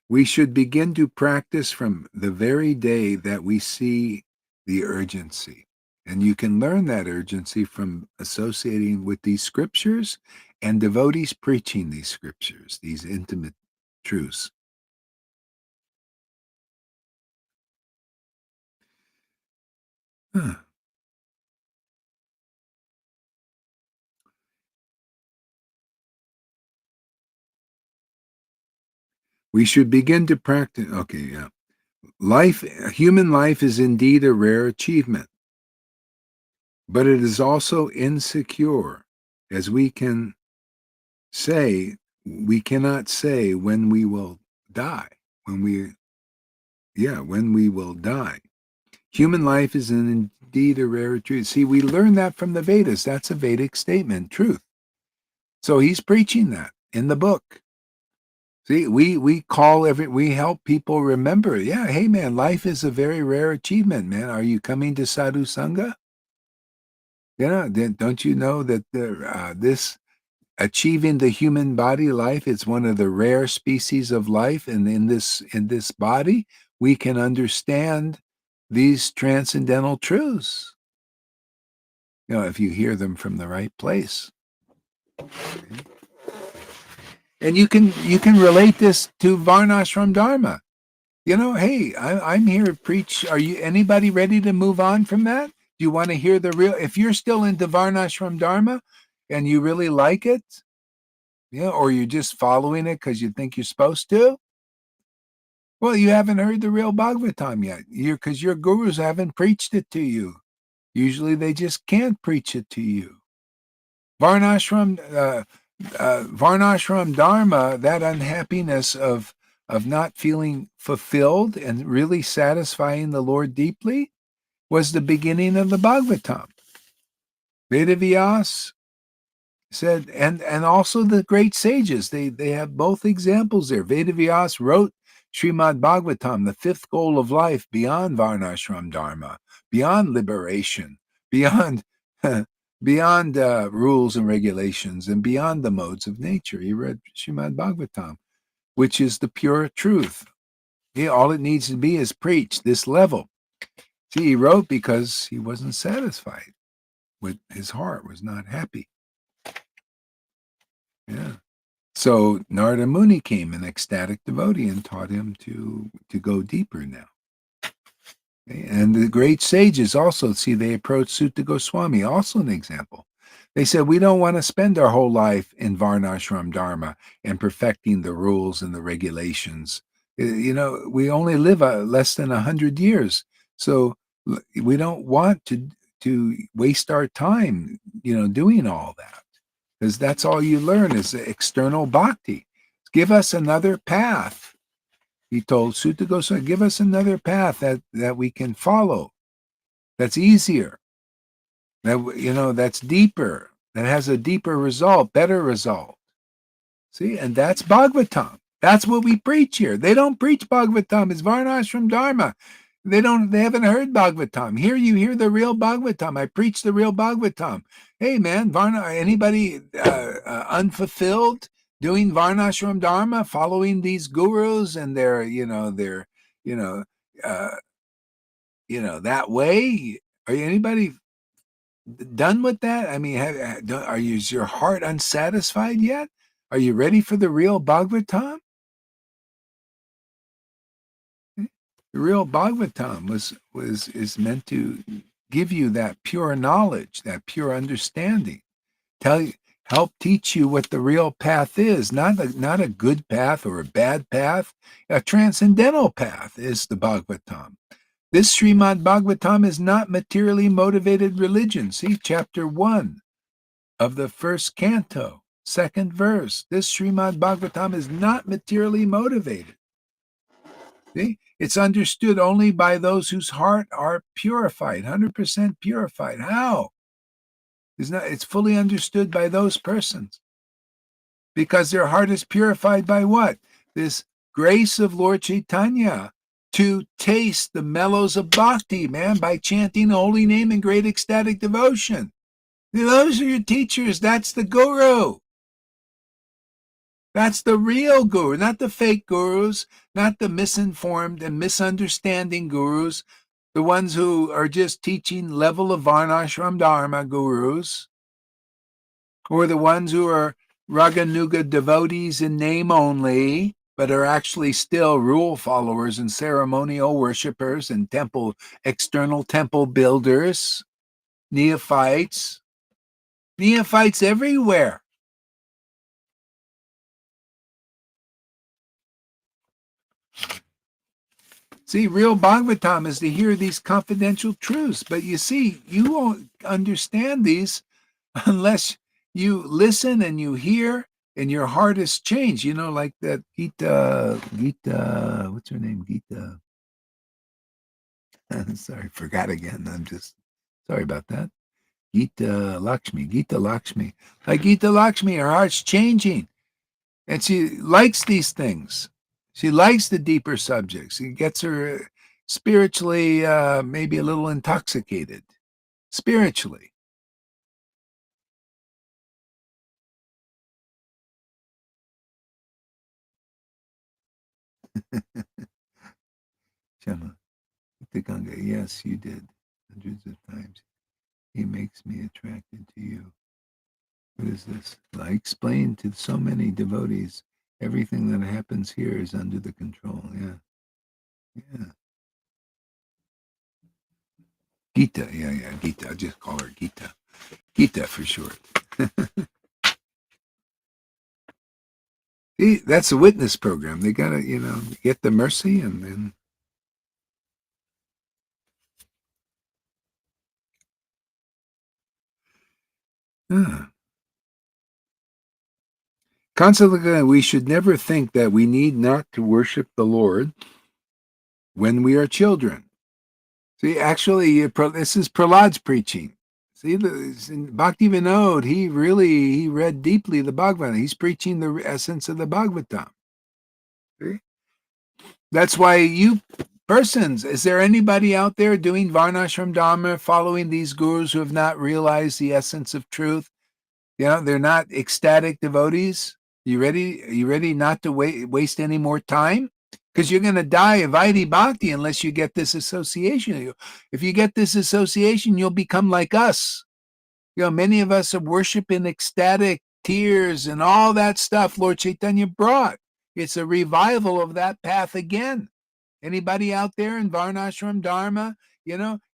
We should begin to practice from the very day that we see the urgency. And you can learn that urgency from associating with these scriptures and devotees preaching these scriptures, these intimate truths. Huh. We should begin to practice. Okay, yeah. Human life is indeed a rare achievement, but it is also insecure, as we cannot say when we will die. When we, yeah, when we will die. Human life is indeed a rare truth. See, we learn that from the Vedas. That's a Vedic statement, truth. So he's preaching that in the book. See, we help people remember. Yeah, hey man, life is a very rare achievement, man. Are you coming to Sadhu Sangha? Don't you know that this achieving the human body life is one of the rare species of life, and in this body we can understand these transcendental truths. If you hear them from the right place. And you can relate this to Varnashram Dharma. Hey, I'm here to preach. Are you anybody ready to move on from that? Do you want to hear the real? If you're still into Varnashram Dharma and you really like it, or you're just following it because you think you're supposed to, well, you haven't heard the real Bhagavatam yet. Because your gurus haven't preached it to you. Usually they just can't preach it to you. Varnashram, Varnashram Dharma, that unhappiness of not feeling fulfilled and really satisfying the Lord deeply, was the beginning of the Bhagavatam. Vedavyas said, and also the great sages, they have both examples there. Vedavyas wrote Srimad Bhagavatam, the fifth goal of life, beyond Varnashram Dharma, beyond liberation, beyond beyond rules and regulations, and beyond the modes of nature. He read Srimad Bhagavatam, which is the pure truth. All it needs to be is preached, this level. See, he wrote because he wasn't satisfied. With his heart was not happy. Yeah. So Narada Muni came, an ecstatic devotee, and taught him to go deeper now. And the great sages also, see, they approached Sutta Goswami, also an example. They said, we don't want to spend our whole life in Varnashram Dharma and perfecting the rules and the regulations. We only live less than 100 years. So we don't want to waste our time, doing all that. Because that's all you learn is the external bhakti. Give us another path. He told Sutta Goswami, give us another path that we can follow, that's easier, that's deeper, that has a deeper result, better result. See, and that's Bhagavatam. That's what we preach here. They don't preach Bhagavatam. It's Varnashram Dharma. They haven't heard Bhagavatam. Here you hear the real Bhagavatam. I preach the real Bhagavatam. Hey man, anybody unfulfilled doing Varnashram Dharma, following these gurus and you know, uh, that way? Are you anybody done with that? I mean, is your heart unsatisfied yet? Are you ready for the real Bhagavatam? The real Bhagavatam is meant to give you that pure knowledge, that pure understanding. help teach you what the real path is, not a good path or a bad path. A transcendental path is the Bhagavatam. This Srimad Bhagavatam is not materially motivated religion. See chapter 1 of the first canto, second verse. This Srimad Bhagavatam is not materially motivated. See? It's understood only by those whose heart are purified, 100% purified. How? It's fully understood by those persons because their heart is purified by what? This grace of Lord Chaitanya to taste the mellows of bhakti, man, by chanting the holy name in great ecstatic devotion. Those are your teachers. That's the guru. That's the real guru, not the fake gurus, not the misinformed and misunderstanding gurus, the ones who are just teaching level of Varnashram Dharma gurus, or the ones who are Raganuga devotees in name only, but are actually still rule followers and ceremonial worshippers and external temple builders, neophytes everywhere. See, real Bhagavatam is to hear these confidential truths. But you see, you won't understand these unless you listen and you hear and your heart is changed. You know, like that Gita, what's her name? Gita. Sorry, forgot again. I'm just sorry about that. Gita Lakshmi. Like Gita Lakshmi, her heart's changing. And she likes these things. She likes the deeper subjects. It gets her spiritually maybe a little intoxicated. Spiritually. Shama, Ganga, yes, you did. Hundreds of times. He makes me attracted to you. What is this? I explained to so many devotees, everything that happens here is under the control. Yeah. Yeah. Gita. Yeah. Gita. I'll just call her Gita. Gita for short. See, that's a witness program. They got to, get the mercy and then. Consequently, we should never think that we need not to worship the Lord when we are children. See, actually, this is Prahlad's preaching. See, in Bhakti Vinod, he read deeply the Bhagavatam. He's preaching the essence of the Bhagavatam. See? That's why you persons, is there anybody out there doing Varnashram Dharma, following these gurus who have not realized the essence of truth? They're not ecstatic devotees. You ready not to waste any more time? Because you're going to die of Vaidhi Bhakti unless you get this association. If you get this association, you'll become like us. Many of us are worshiping ecstatic tears and all that stuff Lord Chaitanya brought. It's a revival of that path again. Anybody out there in Varnashram Dharma?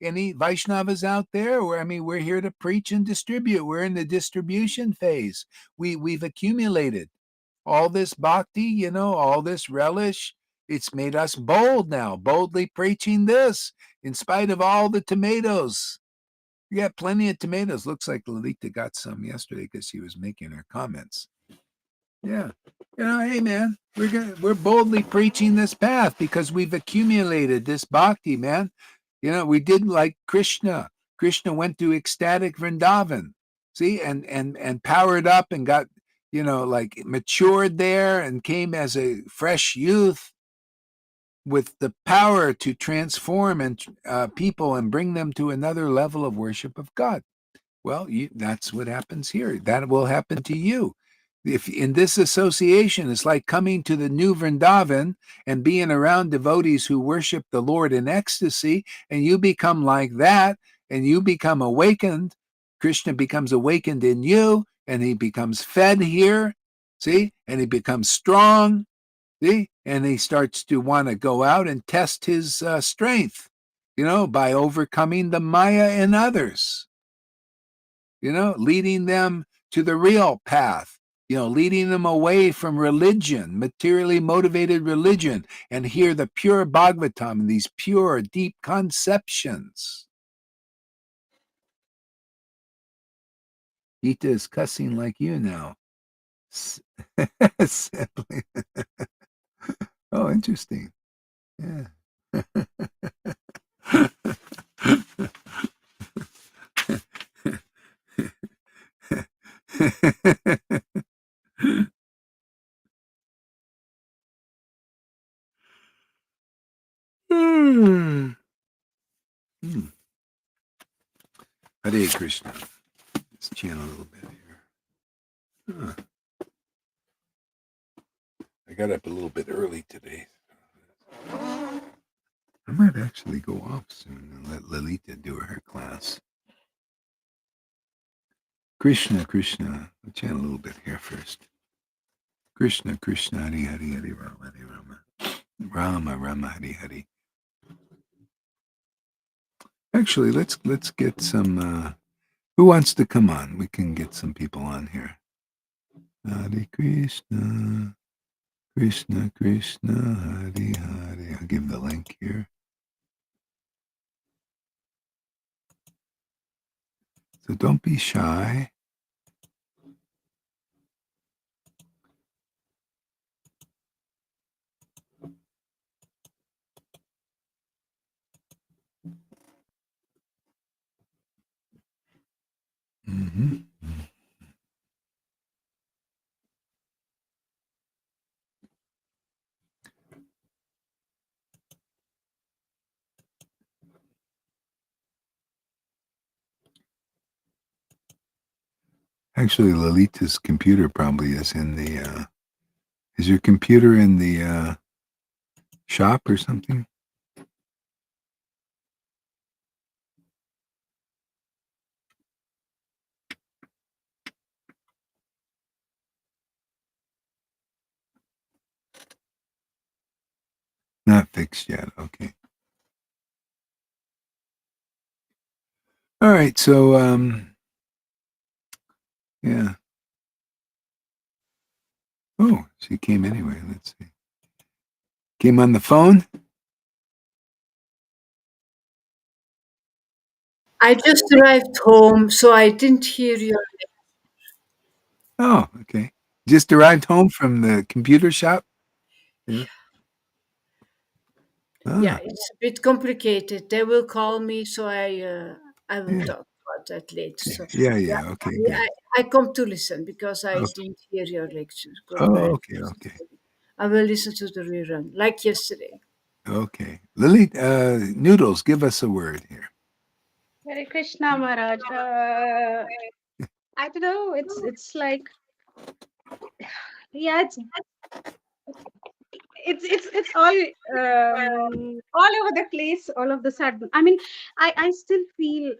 Any Vaishnavas out there? We're here to preach and distribute. We're in the distribution phase. We've accumulated all this bhakti, all this relish. It's made us bold now, boldly preaching this in spite of all the tomatoes. We got plenty of tomatoes. Looks like Lalita got some yesterday because she was making her comments. Yeah. Hey man, we're boldly preaching this path because we've accumulated this bhakti, man. We did like Krishna. Krishna went to ecstatic Vrindavan, see, and powered up and got, like matured there and came as a fresh youth with the power to transform and people and bring them to another level of worship of God. Well, that's what happens here. That will happen to you. If in this association, it's like coming to the new Vrindavan and being around devotees who worship the Lord in ecstasy, and you become like that, and you become awakened. Krishna becomes awakened in you, and he becomes fed here, see, and he becomes strong, see, and he starts to want to go out and test his strength, by overcoming the Maya in others. Leading them to the real path, leading them away from religion, materially motivated religion, and hear the pure Bhagavatam and these pure, deep conceptions. Gita is cussing like you now. Simply. Oh, interesting. Yeah. Hmm. Hare Krishna. Let's chant a little bit here. Huh. I got up a little bit early today. I might actually go off soon and let Lalita do her class. Krishna, Krishna. I'll chant a little bit here first. Krishna, Krishna, Hari Hari, Hari Rama, Hari Rama. Rama, Rama, Hari Hari. Actually, let's get some. Who wants to come on? We can get some people on here. Hare Krishna, Krishna, Krishna, Hare Hare. I'll give the link here. So don't be shy. Mm-hmm. Actually, Lalita's computer probably is in the. Is your computer in the shop or something? Not fixed yet. Okay. All right. So, yeah. Oh, she came anyway. Let's see. Came on the phone? I just arrived home, so I didn't hear you. Oh, okay. Just arrived home from the computer shop? Yeah. Yeah, Ah, it's a bit complicated. They will call me, so I will yeah. talk about that later. So Yeah, yeah, yeah. Okay, good. I come to listen because I Okay. didn't hear your lecture. Oh, okay, okay. I will listen to the rerun like yesterday. Okay. Lily, Noodles, give us a word here. Hare Krishna Maharaj. I don't know. It's like, yeah, it's all over the place all of the sudden. I mean, I still feel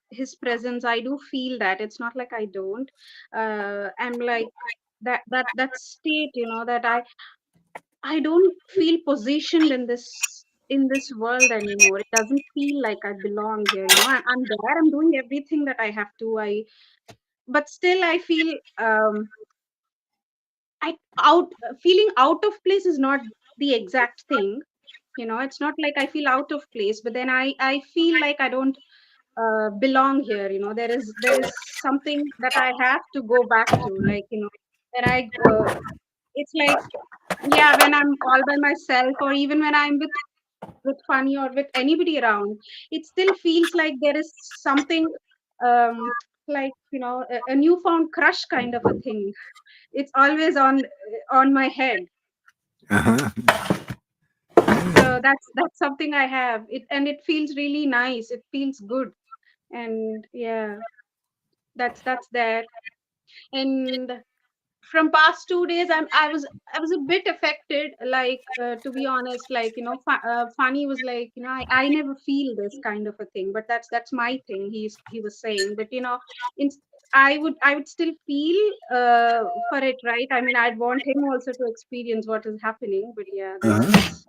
his presence. I do feel that. It's not like I don't. I'm like that state, that I don't feel positioned in this world anymore. It doesn't feel like I belong here. I'm there. I'm doing everything that I have to. But still I feel I out feeling out of place is not the exact thing. It's not like I feel out of place, but then I feel like I don't belong here. There is something that I have to go back to, like, that I it's like, yeah, when I'm all by myself, or even when I'm with Funny or with anybody around, it still feels like there is something, like, a newfound crush kind of a thing. It's always on my head. Uh-huh. So that's something I have. And it feels really nice. It feels good. And yeah, that's there. And from past 2 days, I was a bit affected, like, to be honest, like, Funny was like, I never feel this kind of a thing, but that's my thing, he was saying. But in, I would still feel for it, right? I mean, I'd want him also to experience what is happening. But yeah, that's Uh-huh.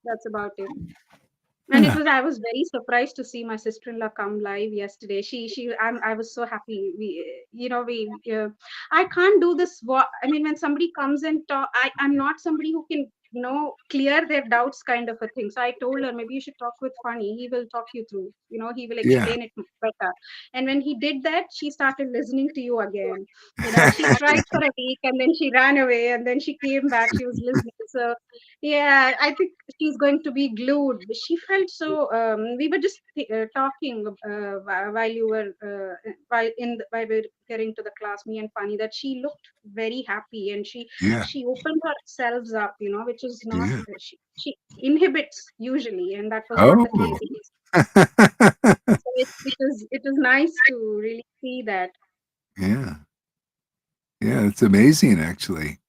that's that's about it. And it was, I was very surprised to see my sister-in-law come live yesterday. I was so happy. I can't do this. I mean, when somebody comes and talk, I'm not somebody who can, clear their doubts kind of a thing. So I told her, maybe you should talk with Funny. He will talk you through, he will Yeah. explain it better. And when he did that, she started listening to you again. She tried for a week and then she ran away and then she came back. She was listening. So yeah, I think she's going to be glued. She felt so. We were just talking while you were while we were getting to the class, me and Pani, that she looked very happy and Yeah. she opened herself up, which is not Yeah. she inhibits usually, and that was not the Oh. case. So it is nice to really see that. Yeah. Yeah. It's amazing, actually.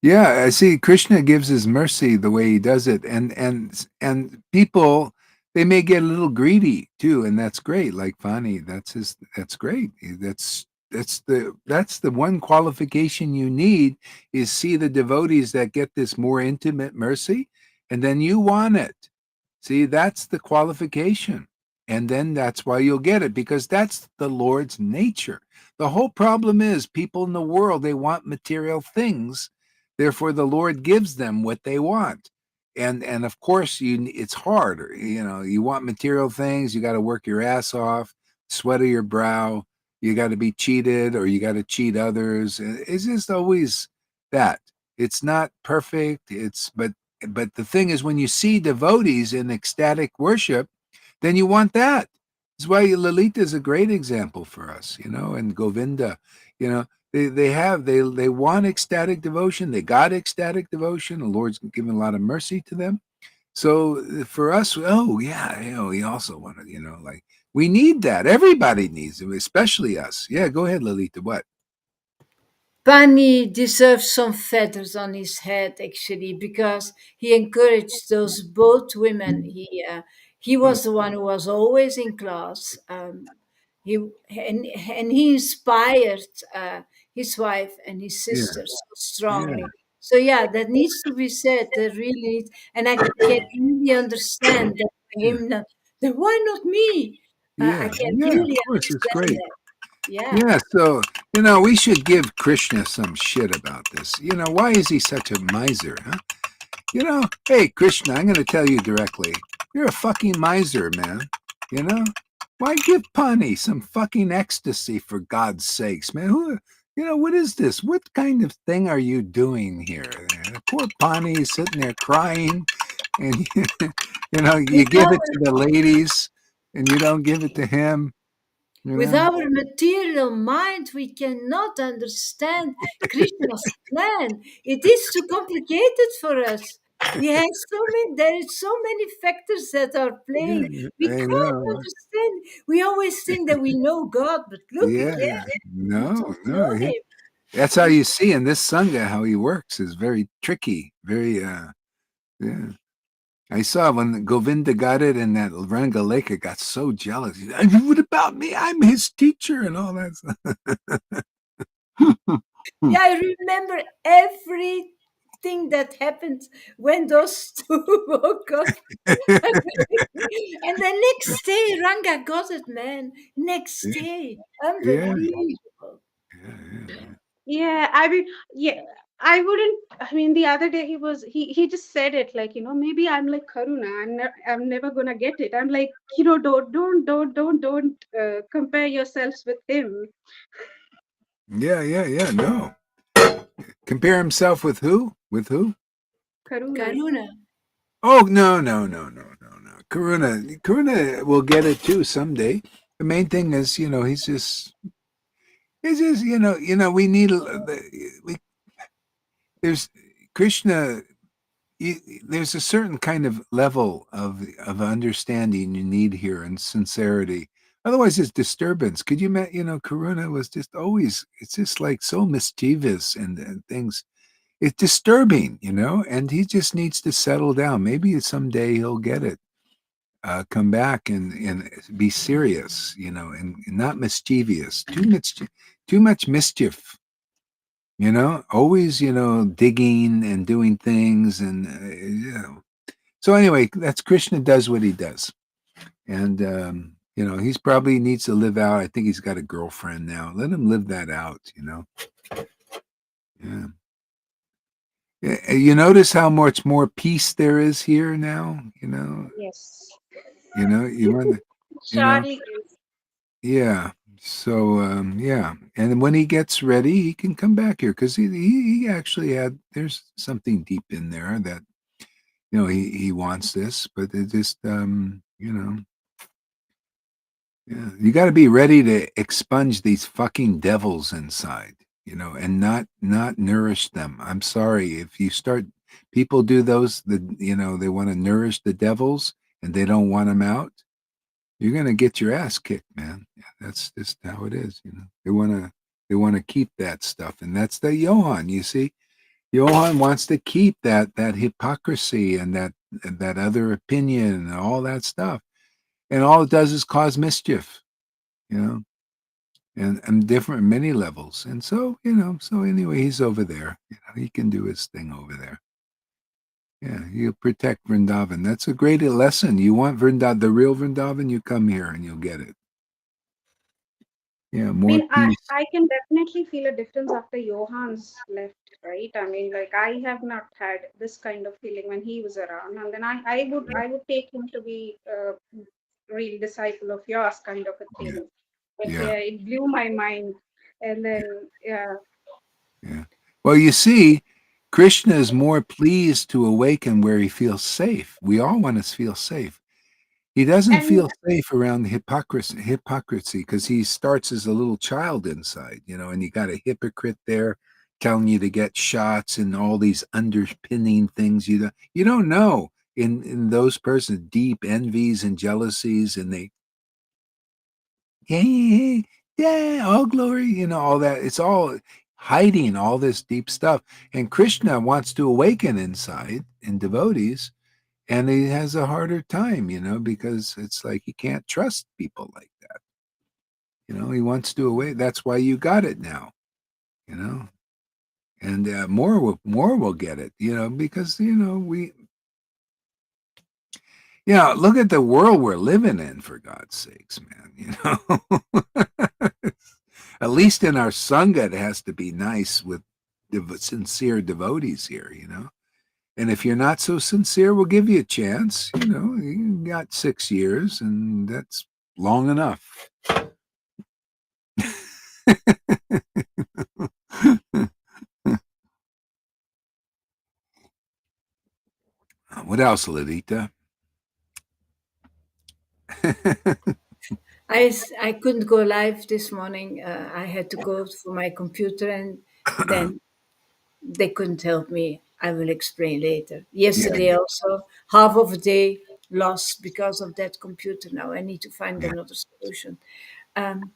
Yeah, I see. Krishna gives his mercy the way he does it, and people, they may get a little greedy too, and that's great. Like Fani, that's great. That's the one qualification you need is see the devotees that get this more intimate mercy, and then you want it. See, that's the qualification, and then that's why you'll get it because that's the Lord's nature. The whole problem is people in the world they want material things. Therefore, the Lord gives them what they want. And of course, it's hard. You want material things. You got to work your ass off, sweat of your brow. You got to be cheated, or you got to cheat others. It's just always that. It's not perfect. But the thing is, when you see devotees in ecstatic worship, then you want that. That's why Lalita is a great example for us, and Govinda, you know, they want ecstatic devotion. They got ecstatic devotion. The Lord's given a lot of mercy to them. So for us, oh yeah, we also wanted, like we need that. Everybody needs it, especially us. Yeah, go ahead, Lalita. What? Bunny deserves some feathers on his head, actually, because he encouraged those both women. He was the one who was always in class. He and he inspired his wife and his Yeah, sister so yeah, strongly. So yeah, that needs to be said. That really needs, and I can really understand that for yeah, him. Then why not me? I yeah, can yeah. Of really course, it's understand great. that. Yeah. Yeah, so we should give Krishna some shit about this. Why is he such a miser, huh? Hey, Krishna, I'm going to tell you directly. You're a fucking miser, man. You know? Why give Pani some fucking ecstasy for God's sakes, man? What is this? What kind of thing are you doing here? Poor Pani is sitting there crying, and you give it to the ladies, and you don't give it to him. You With know? our material mind, we cannot understand Krishna's plan. It is too complicated for us. He has there is so many factors that are playing. Yeah, We I can't know. understand. We always think that we know God, but look Yeah, again, we no, don't know no. Him. That's how you see in this sangha how he works is very tricky, very yeah. I saw when Govinda got it and that Rangaleka got so jealous. He said, what about me? I'm his teacher and all that stuff. Yeah, I remember everything that happened when those two woke up. And the next day, Ranga got it, man. Next day. Yeah, Unbelievable. yeah, Yeah, I mean, yeah, I wouldn't. I mean, the other day he just said it like, maybe I'm like Karuna. I'm never gonna get it. I'm like, don't compare yourselves with him, yeah. No, compare himself with who? With who? Karuna. Karuna. Oh no. Karuna will get it too someday. The main thing is, he's just we need we there's Krishna. There's a certain kind of level of understanding you need here and sincerity. Otherwise, it's disturbance. Could you imagine? Karuna was just always. It's just like so mischievous and things. It's disturbing, and he just needs to settle down. Maybe someday he'll get it. Come back and be serious, and not mischievous. Too much mischief. Always, digging and doing things, and So anyway, that's Krishna does what he does, and he's probably needs to live out. I think he's got a girlfriend now. Let him live that out. Yeah. You notice how much more peace there is here now. Yes. You want to, you know, Surely is. yeah. So yeah, and when he gets ready, he can come back here because he actually had there's something deep in there that he wants this, but it just yeah, you got to be ready to expunge these fucking devils inside, and not nourish them. I'm sorry if you start people do those they want to nourish the devils and they don't want them out. You're gonna get your ass kicked, man. Yeah, that's just how it is. They want to keep that stuff, and that's the Johann. You see, Johann wants to keep that hypocrisy and that other opinion and all that stuff, and all it does is cause mischief. You know, and different many levels. And so anyway, he's over there. He can do his thing over there. Yeah, you protect Vrindavan. That's a great lesson. You want Vrindavan, the real Vrindavan, you come here and you'll get it. Yeah, I more mean, I, peace. I can definitely feel a difference after Johan's left, right? I mean, like I have not had this kind of feeling when he was around, and then I would take him to be a real disciple of yours, kind of a Yeah, thing. But yeah, yeah, it blew my mind, and yeah, then yeah, yeah. Well, you see, Krishna is more pleased to awaken where he feels safe. We all want to feel safe. He doesn't and feel safe around the hypocrisy because he starts as a little child inside, and you got a hypocrite there telling you to get shots and all these underpinning things you don't know in those persons deep envies and jealousies, and they yeah, yeah, yeah, all glory, all that. It's all hiding all this deep stuff. And Krishna wants to awaken inside in devotees, and he has a harder time, because it's like he can't trust people like that. He wants to away. That's why you got it now, you know. And more will get it, because look at the world we're living in, for God's sakes, man. At least in our sangha, it has to be nice with sincere devotees here, And if you're not so sincere, we'll give you a chance. You got 6 years, and that's long enough. What else, Ladita? I couldn't go live this morning. I had to go for my computer, and then they couldn't help me. I will explain later. Yeah, Yesterday also, half of a day lost because of that computer. Now I need to find yeah. another solution. Um,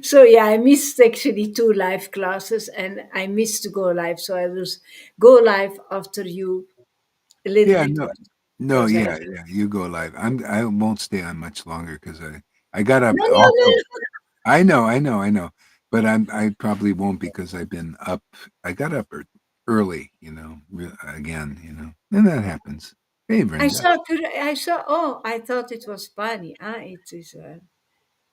so yeah, I missed actually two live classes, and I missed to go live. So I will go live after you a little Yeah, bit no, more no, because I yeah, yeah. You go live. I won't stay on much longer because I got up no no also. no. I know, but I probably won't because I've been up. I got up early, again, and that happens. Hey, Brenda, I saw. Oh, I thought it was Pani. Ah, it is.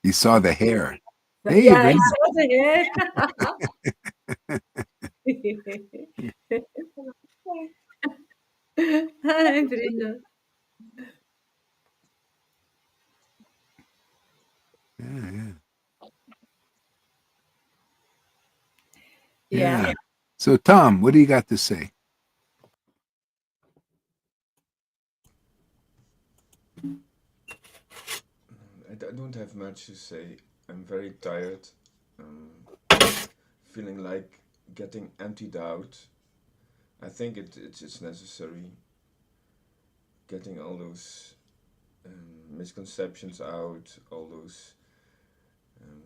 you saw the Okay. hair. But Hey, yeah, I Brenda. saw the hair. Hi, Brenda. Yeah, yeah, Yeah. yeah. So, Tom, what do you got to say? I don't have much to say. I'm very tired. Um, feeling like getting emptied out. I think it's necessary getting all those misconceptions out, all those um,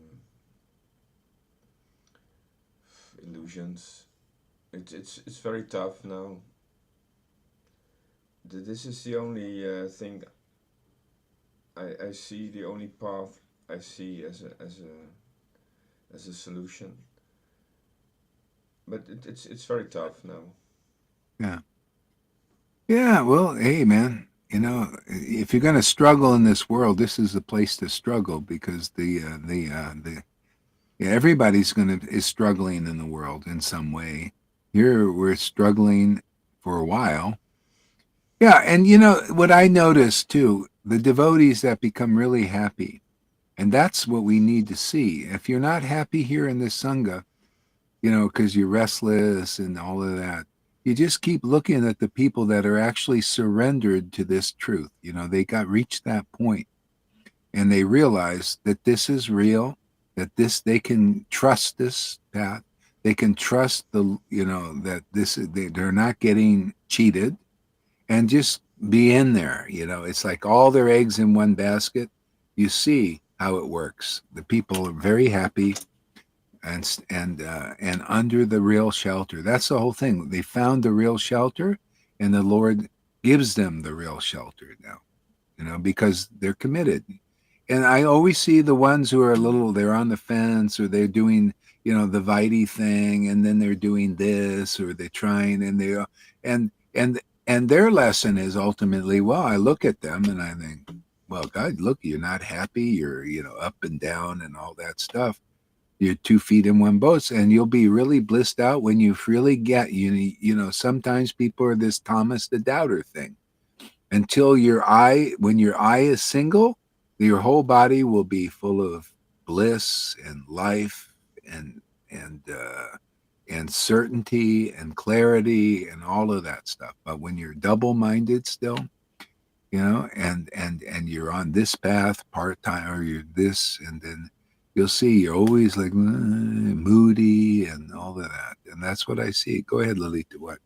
illusions. It's very tough now. This is the only thing I see, the only path I see as a solution. But it's very tough now. Yeah, Yeah, well, hey, man, if you're going to struggle in this world, this is the place to struggle because yeah, everybody's is struggling in the world in some way. Here we're struggling for a while. Yeah, and what I noticed too, the devotees that become really happy, and that's what we need to see. If you're not happy here in this sangha, because you're restless and all of that. You just keep looking at the people that are actually surrendered to this truth. They got reached that point and they realize that this is real, that they can trust this path. They can trust that they're not getting cheated and just be in there. It's like all their eggs in one basket. You see how it works. The people are very happy and under the real shelter. That's the whole thing. They found the real shelter, and the Lord gives them the real shelter now. Because they're committed. And I always see the ones who are they're on the fence, or they're doing the Vitae thing, and then they're doing this, or they're trying, and and their lesson is ultimately, well, I look at them and I think, well, God, look, you're not happy, you're up and down and all that stuff. You're 2 feet in one boat, and you'll be really blissed out when you really get sometimes people are this Thomas the Doubter thing. Until when your eye is single, your whole body will be full of bliss and life and and uh and certainty and clarity and all of that stuff. But when you're double-minded still, and you're on this path part-time, or you're this, and then you'll see you're always like moody and all of that. And that's what I see. Go ahead, Lolita. What?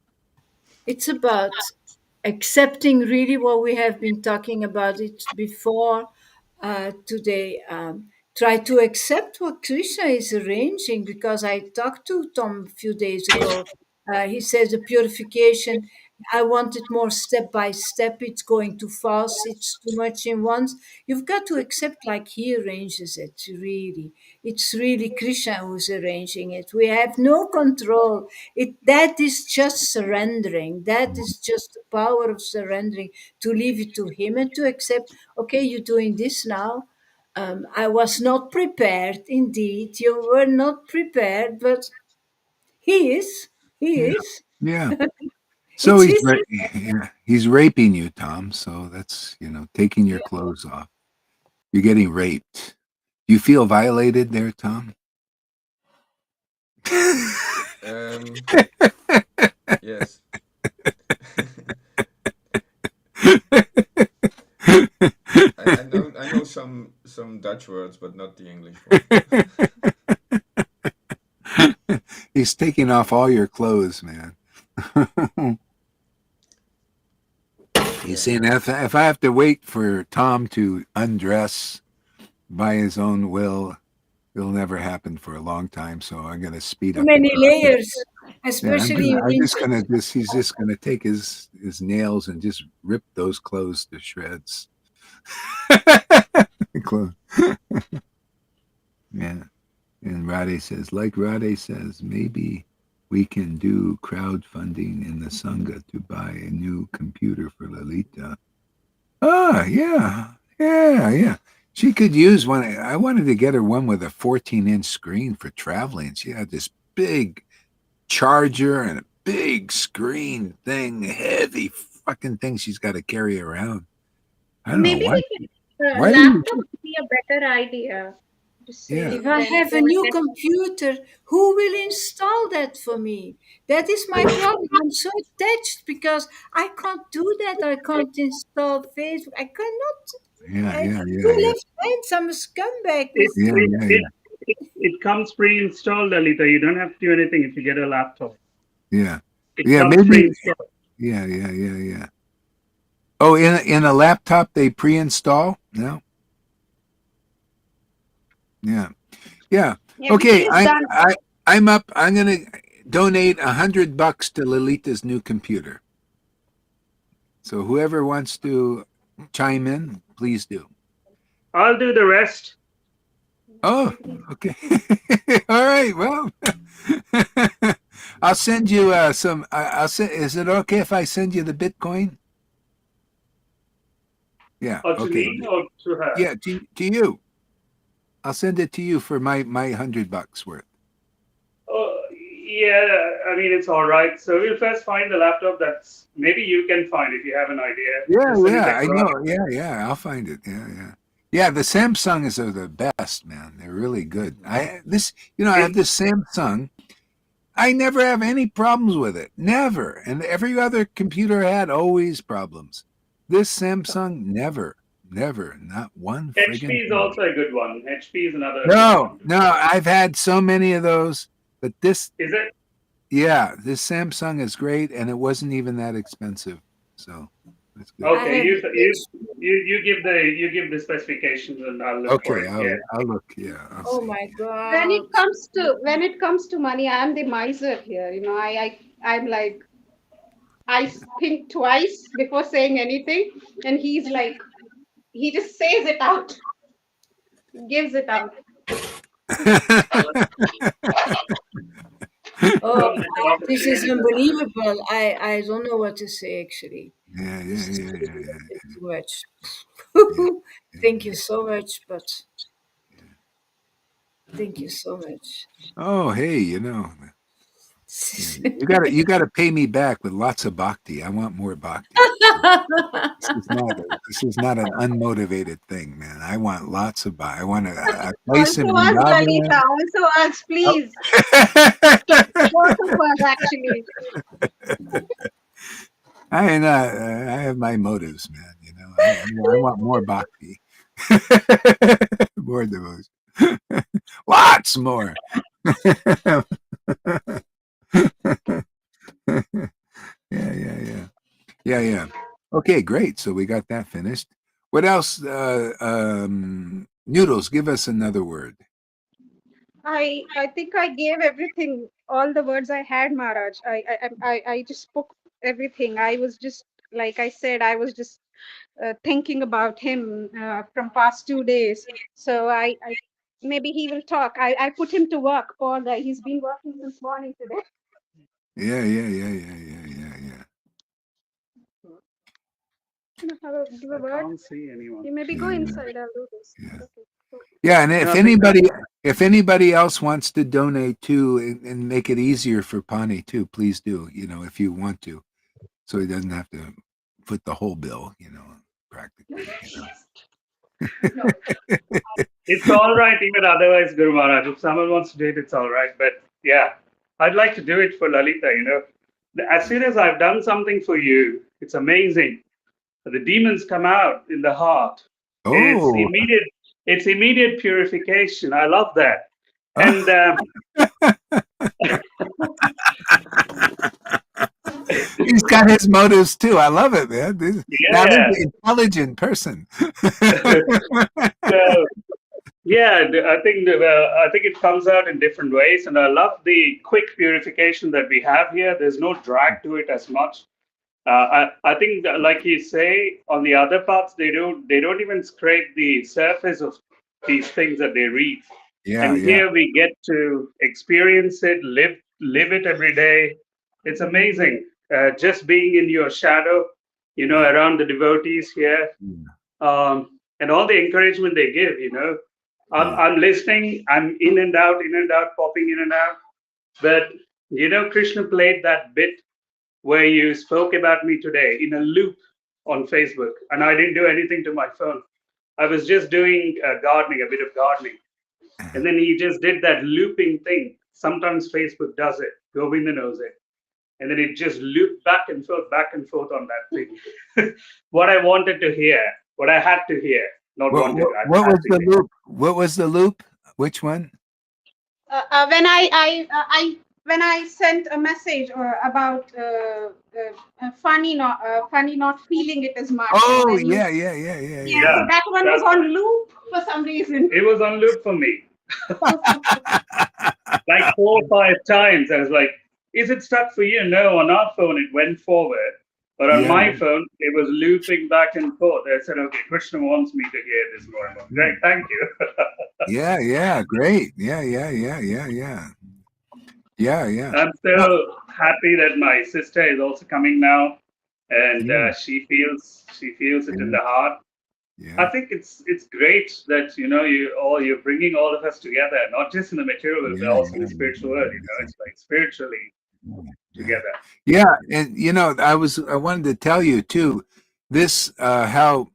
It's about accepting really what we have been talking about it before today. Try to accept what Krishna is arranging, because I talked to Tom a few days ago. He says the purification, I want it more step by step. It's going too fast. It's too much in once. You've got to accept like he arranges it, really. It's really Krishna who's arranging it. We have no control. That is just surrendering. That is just the power of surrendering, to leave it to him and to accept, okay, you're doing this now. I was not prepared, indeed. You were not prepared, but he is. He Yeah, is. yeah. So It's his. yeah, he's raping you, Tom. So that's taking your clothes off. You're getting raped. Do you feel violated there, Tom? Um, yes. I know some Dutch words, but not the English one. He's taking off all your clothes, man. He's Yeah. saying if I have to wait for Tom to undress by his own will, it'll never happen for a long time. So I'm going to speed Too up the many process. layers, Yeah, especially in I'm just winter. gonna just he's just gonna take his nails and just rip those clothes to shreds. Yeah. And Rade says, maybe we can do crowdfunding in the Sangha to buy a new computer for Lalita. Ah, yeah. Yeah, yeah. She could use one. I wanted to get her one with a 14-inch screen for traveling. She had this big charger and a big screen thing, heavy fucking thing she's got to carry around. I don't know Maybe why. we can, Why do you? laptop would be a better idea to Yeah, If save I than have a go new and get. computer, who will install that for me? That is my problem. I'm so attached because I can't do that. I can't install Facebook. I cannot. yeah, I yeah, have yeah, two yeah, left hands. I'm a scumbag It with yeah, two. it yeah, it yeah, it comes pre-installed, Alita. You don't have to do anything if you get a laptop. yeah, It yeah. comes Maybe. pre-installed. Yeah, yeah, yeah, yeah. Oh, in a laptop they pre-install. No. Yeah, yeah. Okay, Everything is done. I'm up. I'm gonna donate $100 to Lolita's new computer. So whoever wants to chime in, please do. I'll do the rest. Oh, okay. All right. Well, I'll send you some. I'll send. Is it okay if I send you the Bitcoin? Yeah. Or to Okay. me or to her? Yeah. To you. I'll send it to you for my $100 worth. Oh, yeah, I mean, it's all right. So we'll first find the laptop that's maybe you can find if you have an idea. Yeah. Just send it Yeah. I across. know. Yeah. Yeah. I'll find it. Yeah. Yeah. Yeah. The Samsungs are the best, man. They're really good. I have It, this Samsung. I never have any problems with it. Never. And every other computer I had always problems. This Samsung never, not one HP friggin' is time. also a good one. HP is another good No, one. no, I've had so many of those, but this, Is it? yeah, this Samsung is great, and it wasn't even that expensive, so that's good. I Okay, have you give the specifications and I'll look for Okay, it. Yeah. I'll look. Yeah, I'll oh see. my When it god. comes to money, I am the miser here. You know, I'm like I think twice before saying anything, and he's like he just says it out, gives it out. Oh, Don't let them this say is anything. unbelievable. I don't know what to say actually. Yeah, This yeah, is yeah, really yeah, a yeah, bit too much. yeah, yeah, Thank you yeah. so much, but thank you so much. Oh, hey, yeah, you gotta pay me back with lots of bhakti. I want more bhakti. This is not an unmotivated thing, man. I want lots of bhakti. I want a place in Also us, Vrindavan. Lalita. Also us, please. Both of us, actually. I have my motives, man. I want more bhakti, more devotion, lots more. Yeah. Okay, great. So we got that finished. What else? Noodles, give us another word. I think I gave everything, all the words I had, Maharaj. I just spoke everything. I was just like I said, I was just thinking about him from past 2 days. So I maybe he will talk. I put him to work. Poor guy. He's been working since morning today. Yeah. Can I give a I word? can't see anyone. You maybe go Yeah, inside. I'll do this. yeah. Okay. So, Yeah, and No, I think that, if anybody else wants to donate too and make it easier for Pani too, please do. If you want to, so he doesn't have to foot the whole bill. Practically. it's all right even otherwise, Guru Maharaj. If someone wants to do it, it's all right. But yeah, I'd like to do it for Lalita. As soon as I've done something for you, it's amazing. The demons come out in the heart. It's Oh, immediate. It's immediate purification. I love that. And he's got his motives too. I love it, man. Now this yeah, is an intelligent person. so yeah, I think it comes out in different ways, and I love the quick purification that we have here. There's no drag to it as much. I think, like you say, on the other parts, they don't even scrape the surface of these things that they read. Yeah, And yeah. here we get to experience it, live it every day. It's amazing. Just being in your shadow, around the devotees here, and all the encouragement they give. I'm listening. I'm in and out, popping in and out. But Krishna played that bit where you spoke about me today in a loop on Facebook, and I didn't do anything to my phone. I was just doing gardening, a bit of gardening, and then he just did that looping thing. Sometimes Facebook does it. Govinda knows it. And then it just looped back and forth on that thing. What I wanted to hear, what I had to hear, not wanted to, What I had was to the hear. loop? What was the loop? Which one? when when I sent a message about funny not feeling it as much, and Oh, then you yeah, yeah. so Yeah, that one was that on loop for some reason. it was on loop for me. Like 4 or 5 times. I was like, is it stuck for you? No, on our phone it went forward. But on Yeah. my phone, it was looping back and forth. I said, okay, Krishna wants me to hear this more and more. Great, thank you. Yeah, great. Yeah. Yeah, yeah. I'm No, so happy that my sister is also coming now, and yeah, she feels it in yeah, the heart. I yeah, think it's great that you're bringing all of us together, not just in the material world, but yeah, also in yeah, the spiritual world. It's like spiritually yeah. together. Yeah, and I wanted to tell you too, this how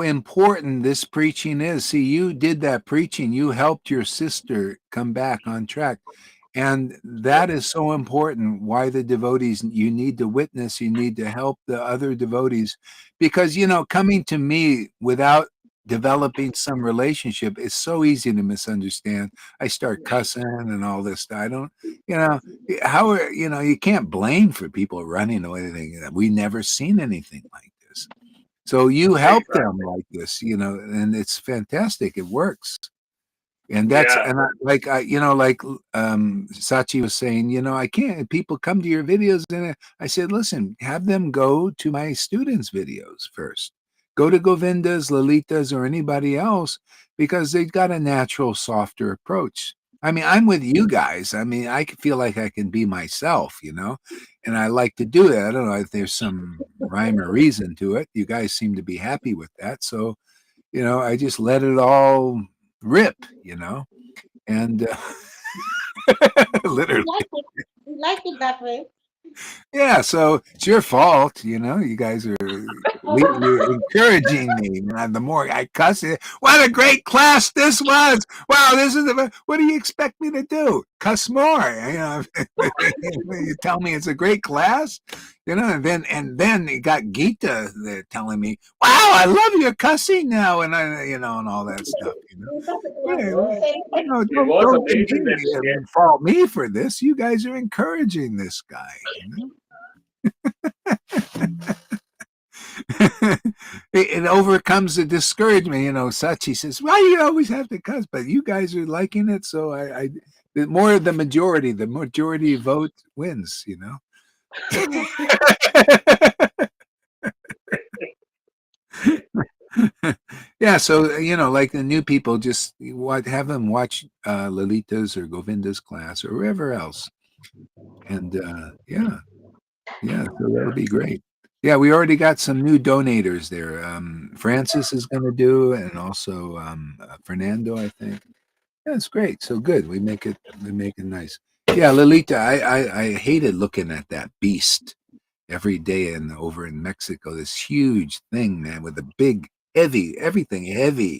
important this preaching is. See, you did that preaching. You helped your sister come back on track. And that is so important. Why the devotees, you need to witness, you need to help the other devotees. Because, coming to me without developing some relationship is so easy to misunderstand. I start cussing and all this stuff. I don't, you know, how are, you can't blame for people running away. We never seen anything like this. So you help them Exactly. like this, and it's fantastic. It works. And that's Yeah. and I, like Sachi was saying, I can't. People come to your videos, and I said, listen, have them go to my students' videos first. Go to Govinda's, Lalita's, or anybody else because they've got a natural, softer approach. I mean, I'm with you guys. I mean, I feel like I can be myself, and I like to do that. I don't know if there's some rhyme or reason to it. You guys seem to be happy with that, so I just let it all rip, and We literally. like it. We like it that way. Yeah, so it's your fault, you guys are you're encouraging me, man. The more I cuss it, what a great class this was. Wow, this is what do you expect me to do? Cuss more, you tell me it's a great class, and then you got Gita there telling me, wow, I love your cussing now, and and all that stuff, Yeah, Who's saying that? It was don't amazing that fault me for this. You guys are encouraging this guy. It overcomes the discouragement. Sachi says, "Why do you always have to cuss?" But you guys are liking it, so the majority vote wins. Yeah, so like the new people, just have them watch Lalita's or Govinda's class or wherever else, and yeah, so that'll be great. Yeah, we already got some new donators there. Francis is going to do, and also Fernando, I think. Yeah, it's great. So good. We make it nice. Yeah, Lolita, I hated looking at that beast every day over in Mexico. This huge thing, man, with a big, heavy, everything heavy.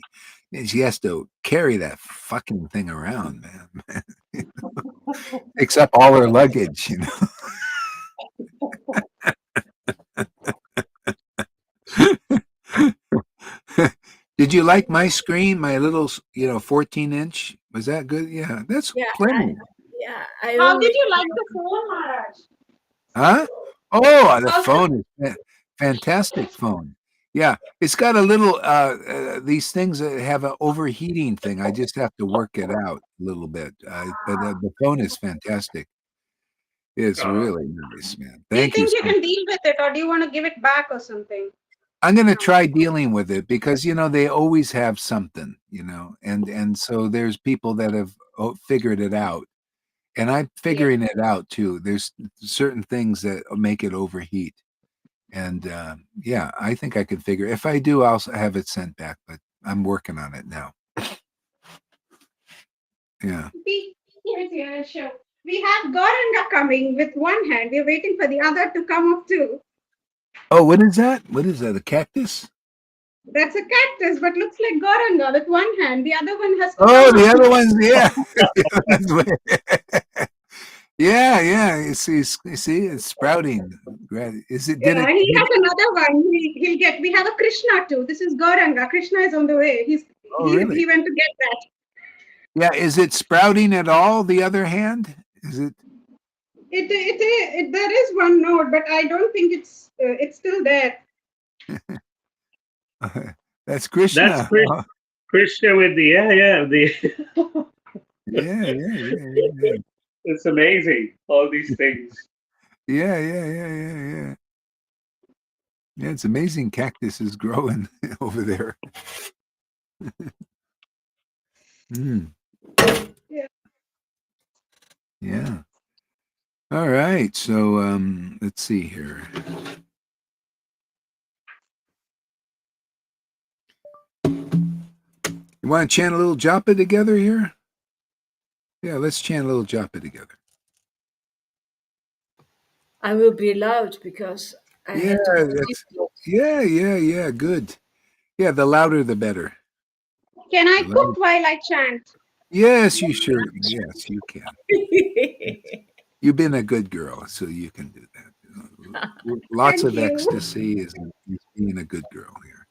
And she has to carry that fucking thing around, man. Picks up all her luggage. Did you like my screen, my little, 14-inch? Was that good? Yeah, that's Yeah, plenty. I How did only you like the phone, Maharaj? Huh? Oh, the How's the phone is fantastic phone. Yeah, it's got a little these things that have an overheating thing. I just have to work it out a little bit. But the phone is fantastic. It's uh, really nice, man. Do you Thank you think you so much. can deal with it, or do you want to give it back or something? I'm going to No. try dealing with it because they always have something, and so there's people that have figured it out, and I'm Yeah. figuring it out too. There's certain things that make it overheat, and yeah, I think I could figure. If I do, I'll have it sent back, but I'm working on it now. Yeah. Yes, yeah, sure. We have Goranga coming with one hand. We're waiting for the other to come up too. Oh, what is that? What is that? A cactus? That's a cactus, but looks like Goranga with one hand. The other one has to Oh, come the up other now. one's yeah. The other one's yeah, yeah. You see, it's sprouting. Is it? Did Yeah, it? he has another one. He'll get. We have a Krishna too. This is Goranga. Krishna is on the way. Oh, really? He went to get that. Yeah. Is it sprouting at all? The other hand? Is it? There is one node, but I don't think it's still there. That's that's Krishna. Krishna with the the. Yeah, yeah, yeah, yeah, It's amazing all these things. yeah, yeah, yeah, yeah, yeah. Yeah, it's amazing. Cactus is growing over there. Mm, Yeah. yeah. All right. So let's see here. You want to chant a little japa together here? Yeah, let's chant a little japa together. I will be loud because I Yeah, have to put it that's close. yeah, good. Yeah, the louder the better. Can I The cook louder. while I chant? Yes, you sure. Yes, you can. You've been a good girl, so you can do that. Lots Thank of you. ecstasy is being a good girl here.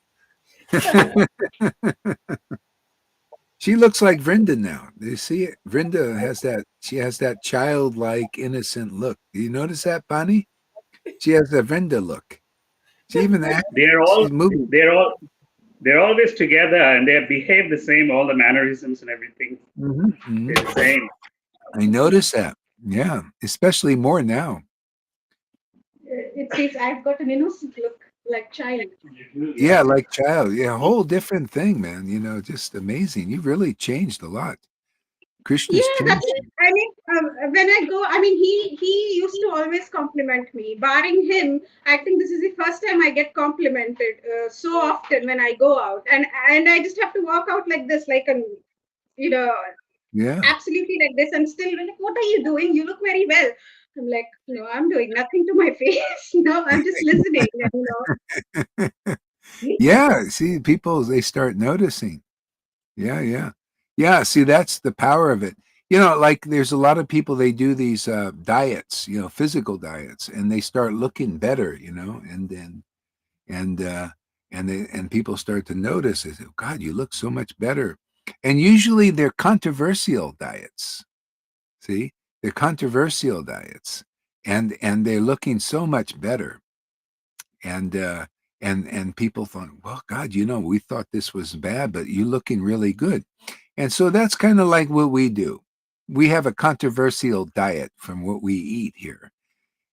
She looks like Vrinda now. Do you see it? Vrinda has that. She has that childlike, innocent look. Do you notice that, Bonnie? She has a Vrinda look. She even acts. They're all She's moving. they're all they're always together, and they behave the same. All the mannerisms and everything, they're the same. I notice that. Yeah, especially more now. It seems I've got an innocent look, like child. Yeah, like child. Yeah, a whole different thing, man. Just amazing. You've really changed a lot. Krishna's Yeah, that's changed it. you. I mean, when I go, I mean, he used to always compliment me. Barring him, I think this is the first time I get complimented so often when I go out, and I just have to walk out like this, like an you know, Yeah. absolutely like this, and still like, what are you doing? You look very well. I'm like, no, I'm doing nothing to my face. No, I'm just listening. Yeah. See, people, they start noticing. Yeah, yeah. Yeah, see, that's the power of it. Like there's a lot of people, they do these diets, physical diets, and they start looking better, and then and and people start to notice, they say, God, you look so much better. And usually they're controversial diets. See? They're controversial diets. And they're looking so much better. And and people thought, well, God, we thought this was bad, but you're looking really good. And so that's kind of like what we do. We have a controversial diet from what we eat here.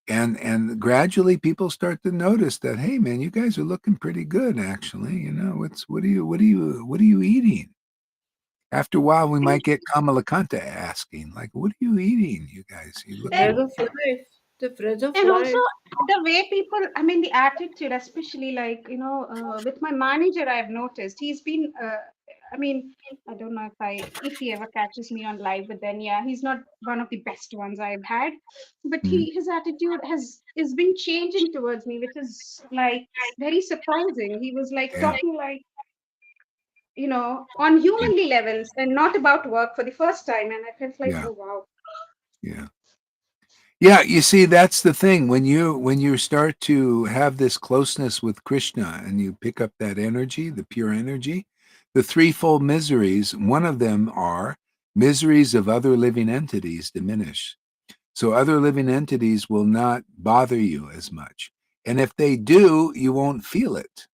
And gradually people start to notice that, hey man, you guys are looking pretty good actually. What are you eating? After a while we might get Kamalakanta asking, like, what are you eating, you guys? You The And bread looking of life. The bread of and also life. the way people, I mean, the attitude, especially like with my manager, I've noticed he's been. I mean, I don't know if he ever catches me on live, but then yeah, he's not one of the best ones I've had. But mm, his attitude has been changing towards me, which is like very surprising. He was like yeah, talking like on yeah, humanly levels and not about work for the first time, and I felt like, yeah, oh wow. yeah. Yeah, you see, that's the thing. When you start to have this closeness with Krishna and you pick up that energy, the pure energy, the threefold miseries, one of them are miseries of other living entities diminish. So other living entities will not bother you as much. And if they do, you won't feel it,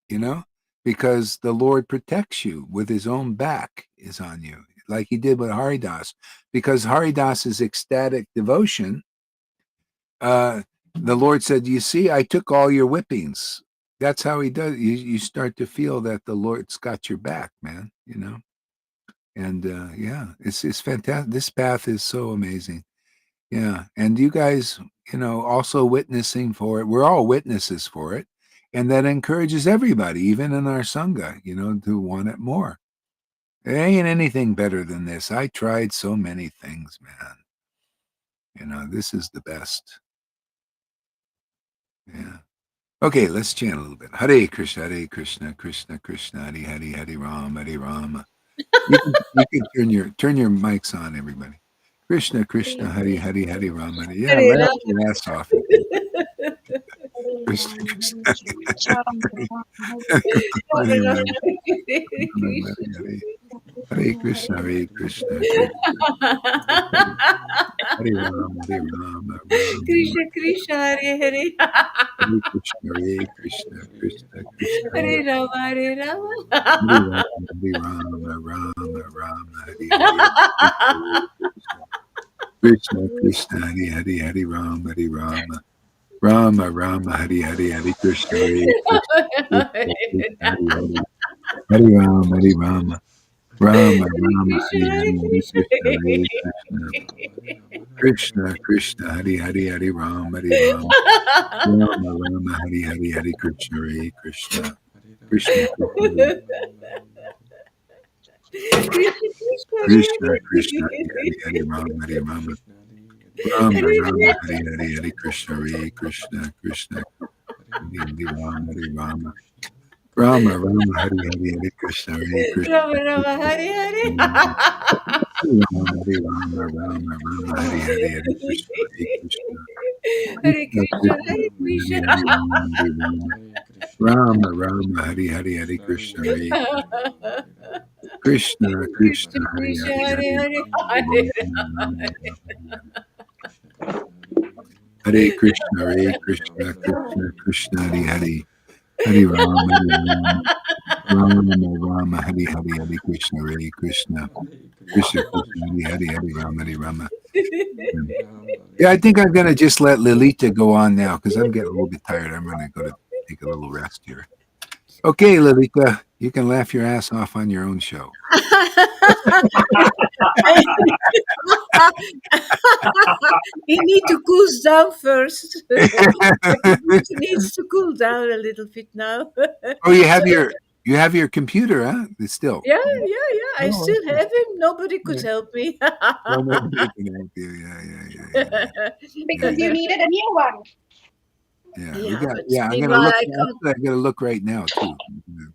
you know, because the Lord protects you with his own back is on you, like he did with Haridas. Because Haridas's ecstatic devotion, uh, the Lord said, you see, I took all your whippings. That's how he does. You start to feel that the Lord's got your back, man. And yeah, it's fantastic. This path is so amazing. Yeah. And you guys, also witnessing for it. We're all witnesses for it. And that encourages everybody, even in our Sangha, to want it more. There ain't anything better than this. I tried so many things, man. This is the best. Yeah. Okay, let's chant a little bit. Hare Krishna, Krishna Krishna, Hare Rama, Hare Rama. You can turn your mics on, everybody. Krishna Krishna, Hare Rama. Yeah, Hare laugh Rama. your ass off if you Krishna Krishna. Hare Hare Rama. Rama, Hare Hare Krishna, Krishna Hare Rama, Rama, Krishna Krishna Hare Hare. Hare Krishna, Krishna Krishna, Hare Rama Hare Hare Rama. Rama, Rama Rama, Hare Krishna, Krishna, Hare Rama, Hare Rama, Rama Rama, Hare Krishna, Krishna, Krishna, Hare Rama, Hare Rama, Rama Hare Rama, Krishna Hare Hare Krishna. Krishna, Hare Krishna. Krishna Krishna Hari Hari Hari Ram Rama Rama Hari Hari Hari Krishna Hare Krishna Krishna Krishna Krishna Krishna Hari Hari Rama Rama Rama Hari Hari Hari Krishna Hare Krishna Krishna Hari Hari Rama Rama Rama Hari Hari Hari Krishna Hare Krishna Rama Rama Hari Hari. Hari Rama Rama Rama Hari Hari Hari Krishna Hare Krishna Hare Krishna Krishna, Krishna Hare Hari Krishna. Hari Rama Rama Rama Hari Hari Hari Krishna Hare Krishna Krishna Krishna Hari Krishna, Hari Hare Hari Hare Hare. Hare Krishna Krishna Krishna Hari Hari Hari Rama Rama Rama Hari Hari Hari Krishna Hare Krishna Krishna Krishna Hari Hari Rama. Yeah, I think I'm gonna just let Lilita go on now because I'm getting a little bit tired. I'm gonna go to take a little rest here. Okay, Lilita, you can laugh your ass off on your own show. He needs to cool down first. He needs to cool down a little bit now. Oh, you have your computer, huh? It's still. Yeah. I Oh, still okay. have him. Nobody could Yeah. help me. Well, nobody can help you. Yeah. Because you needed a new one. Yeah, But I'm gonna meanwhile, look. I can't. Actually, I'm gonna look right now too.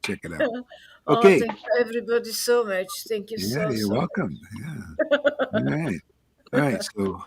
Check it out. Oh, Okay. thank you, everybody, so much. Thank you Yeah, you're so much. welcome. Yeah. All right. So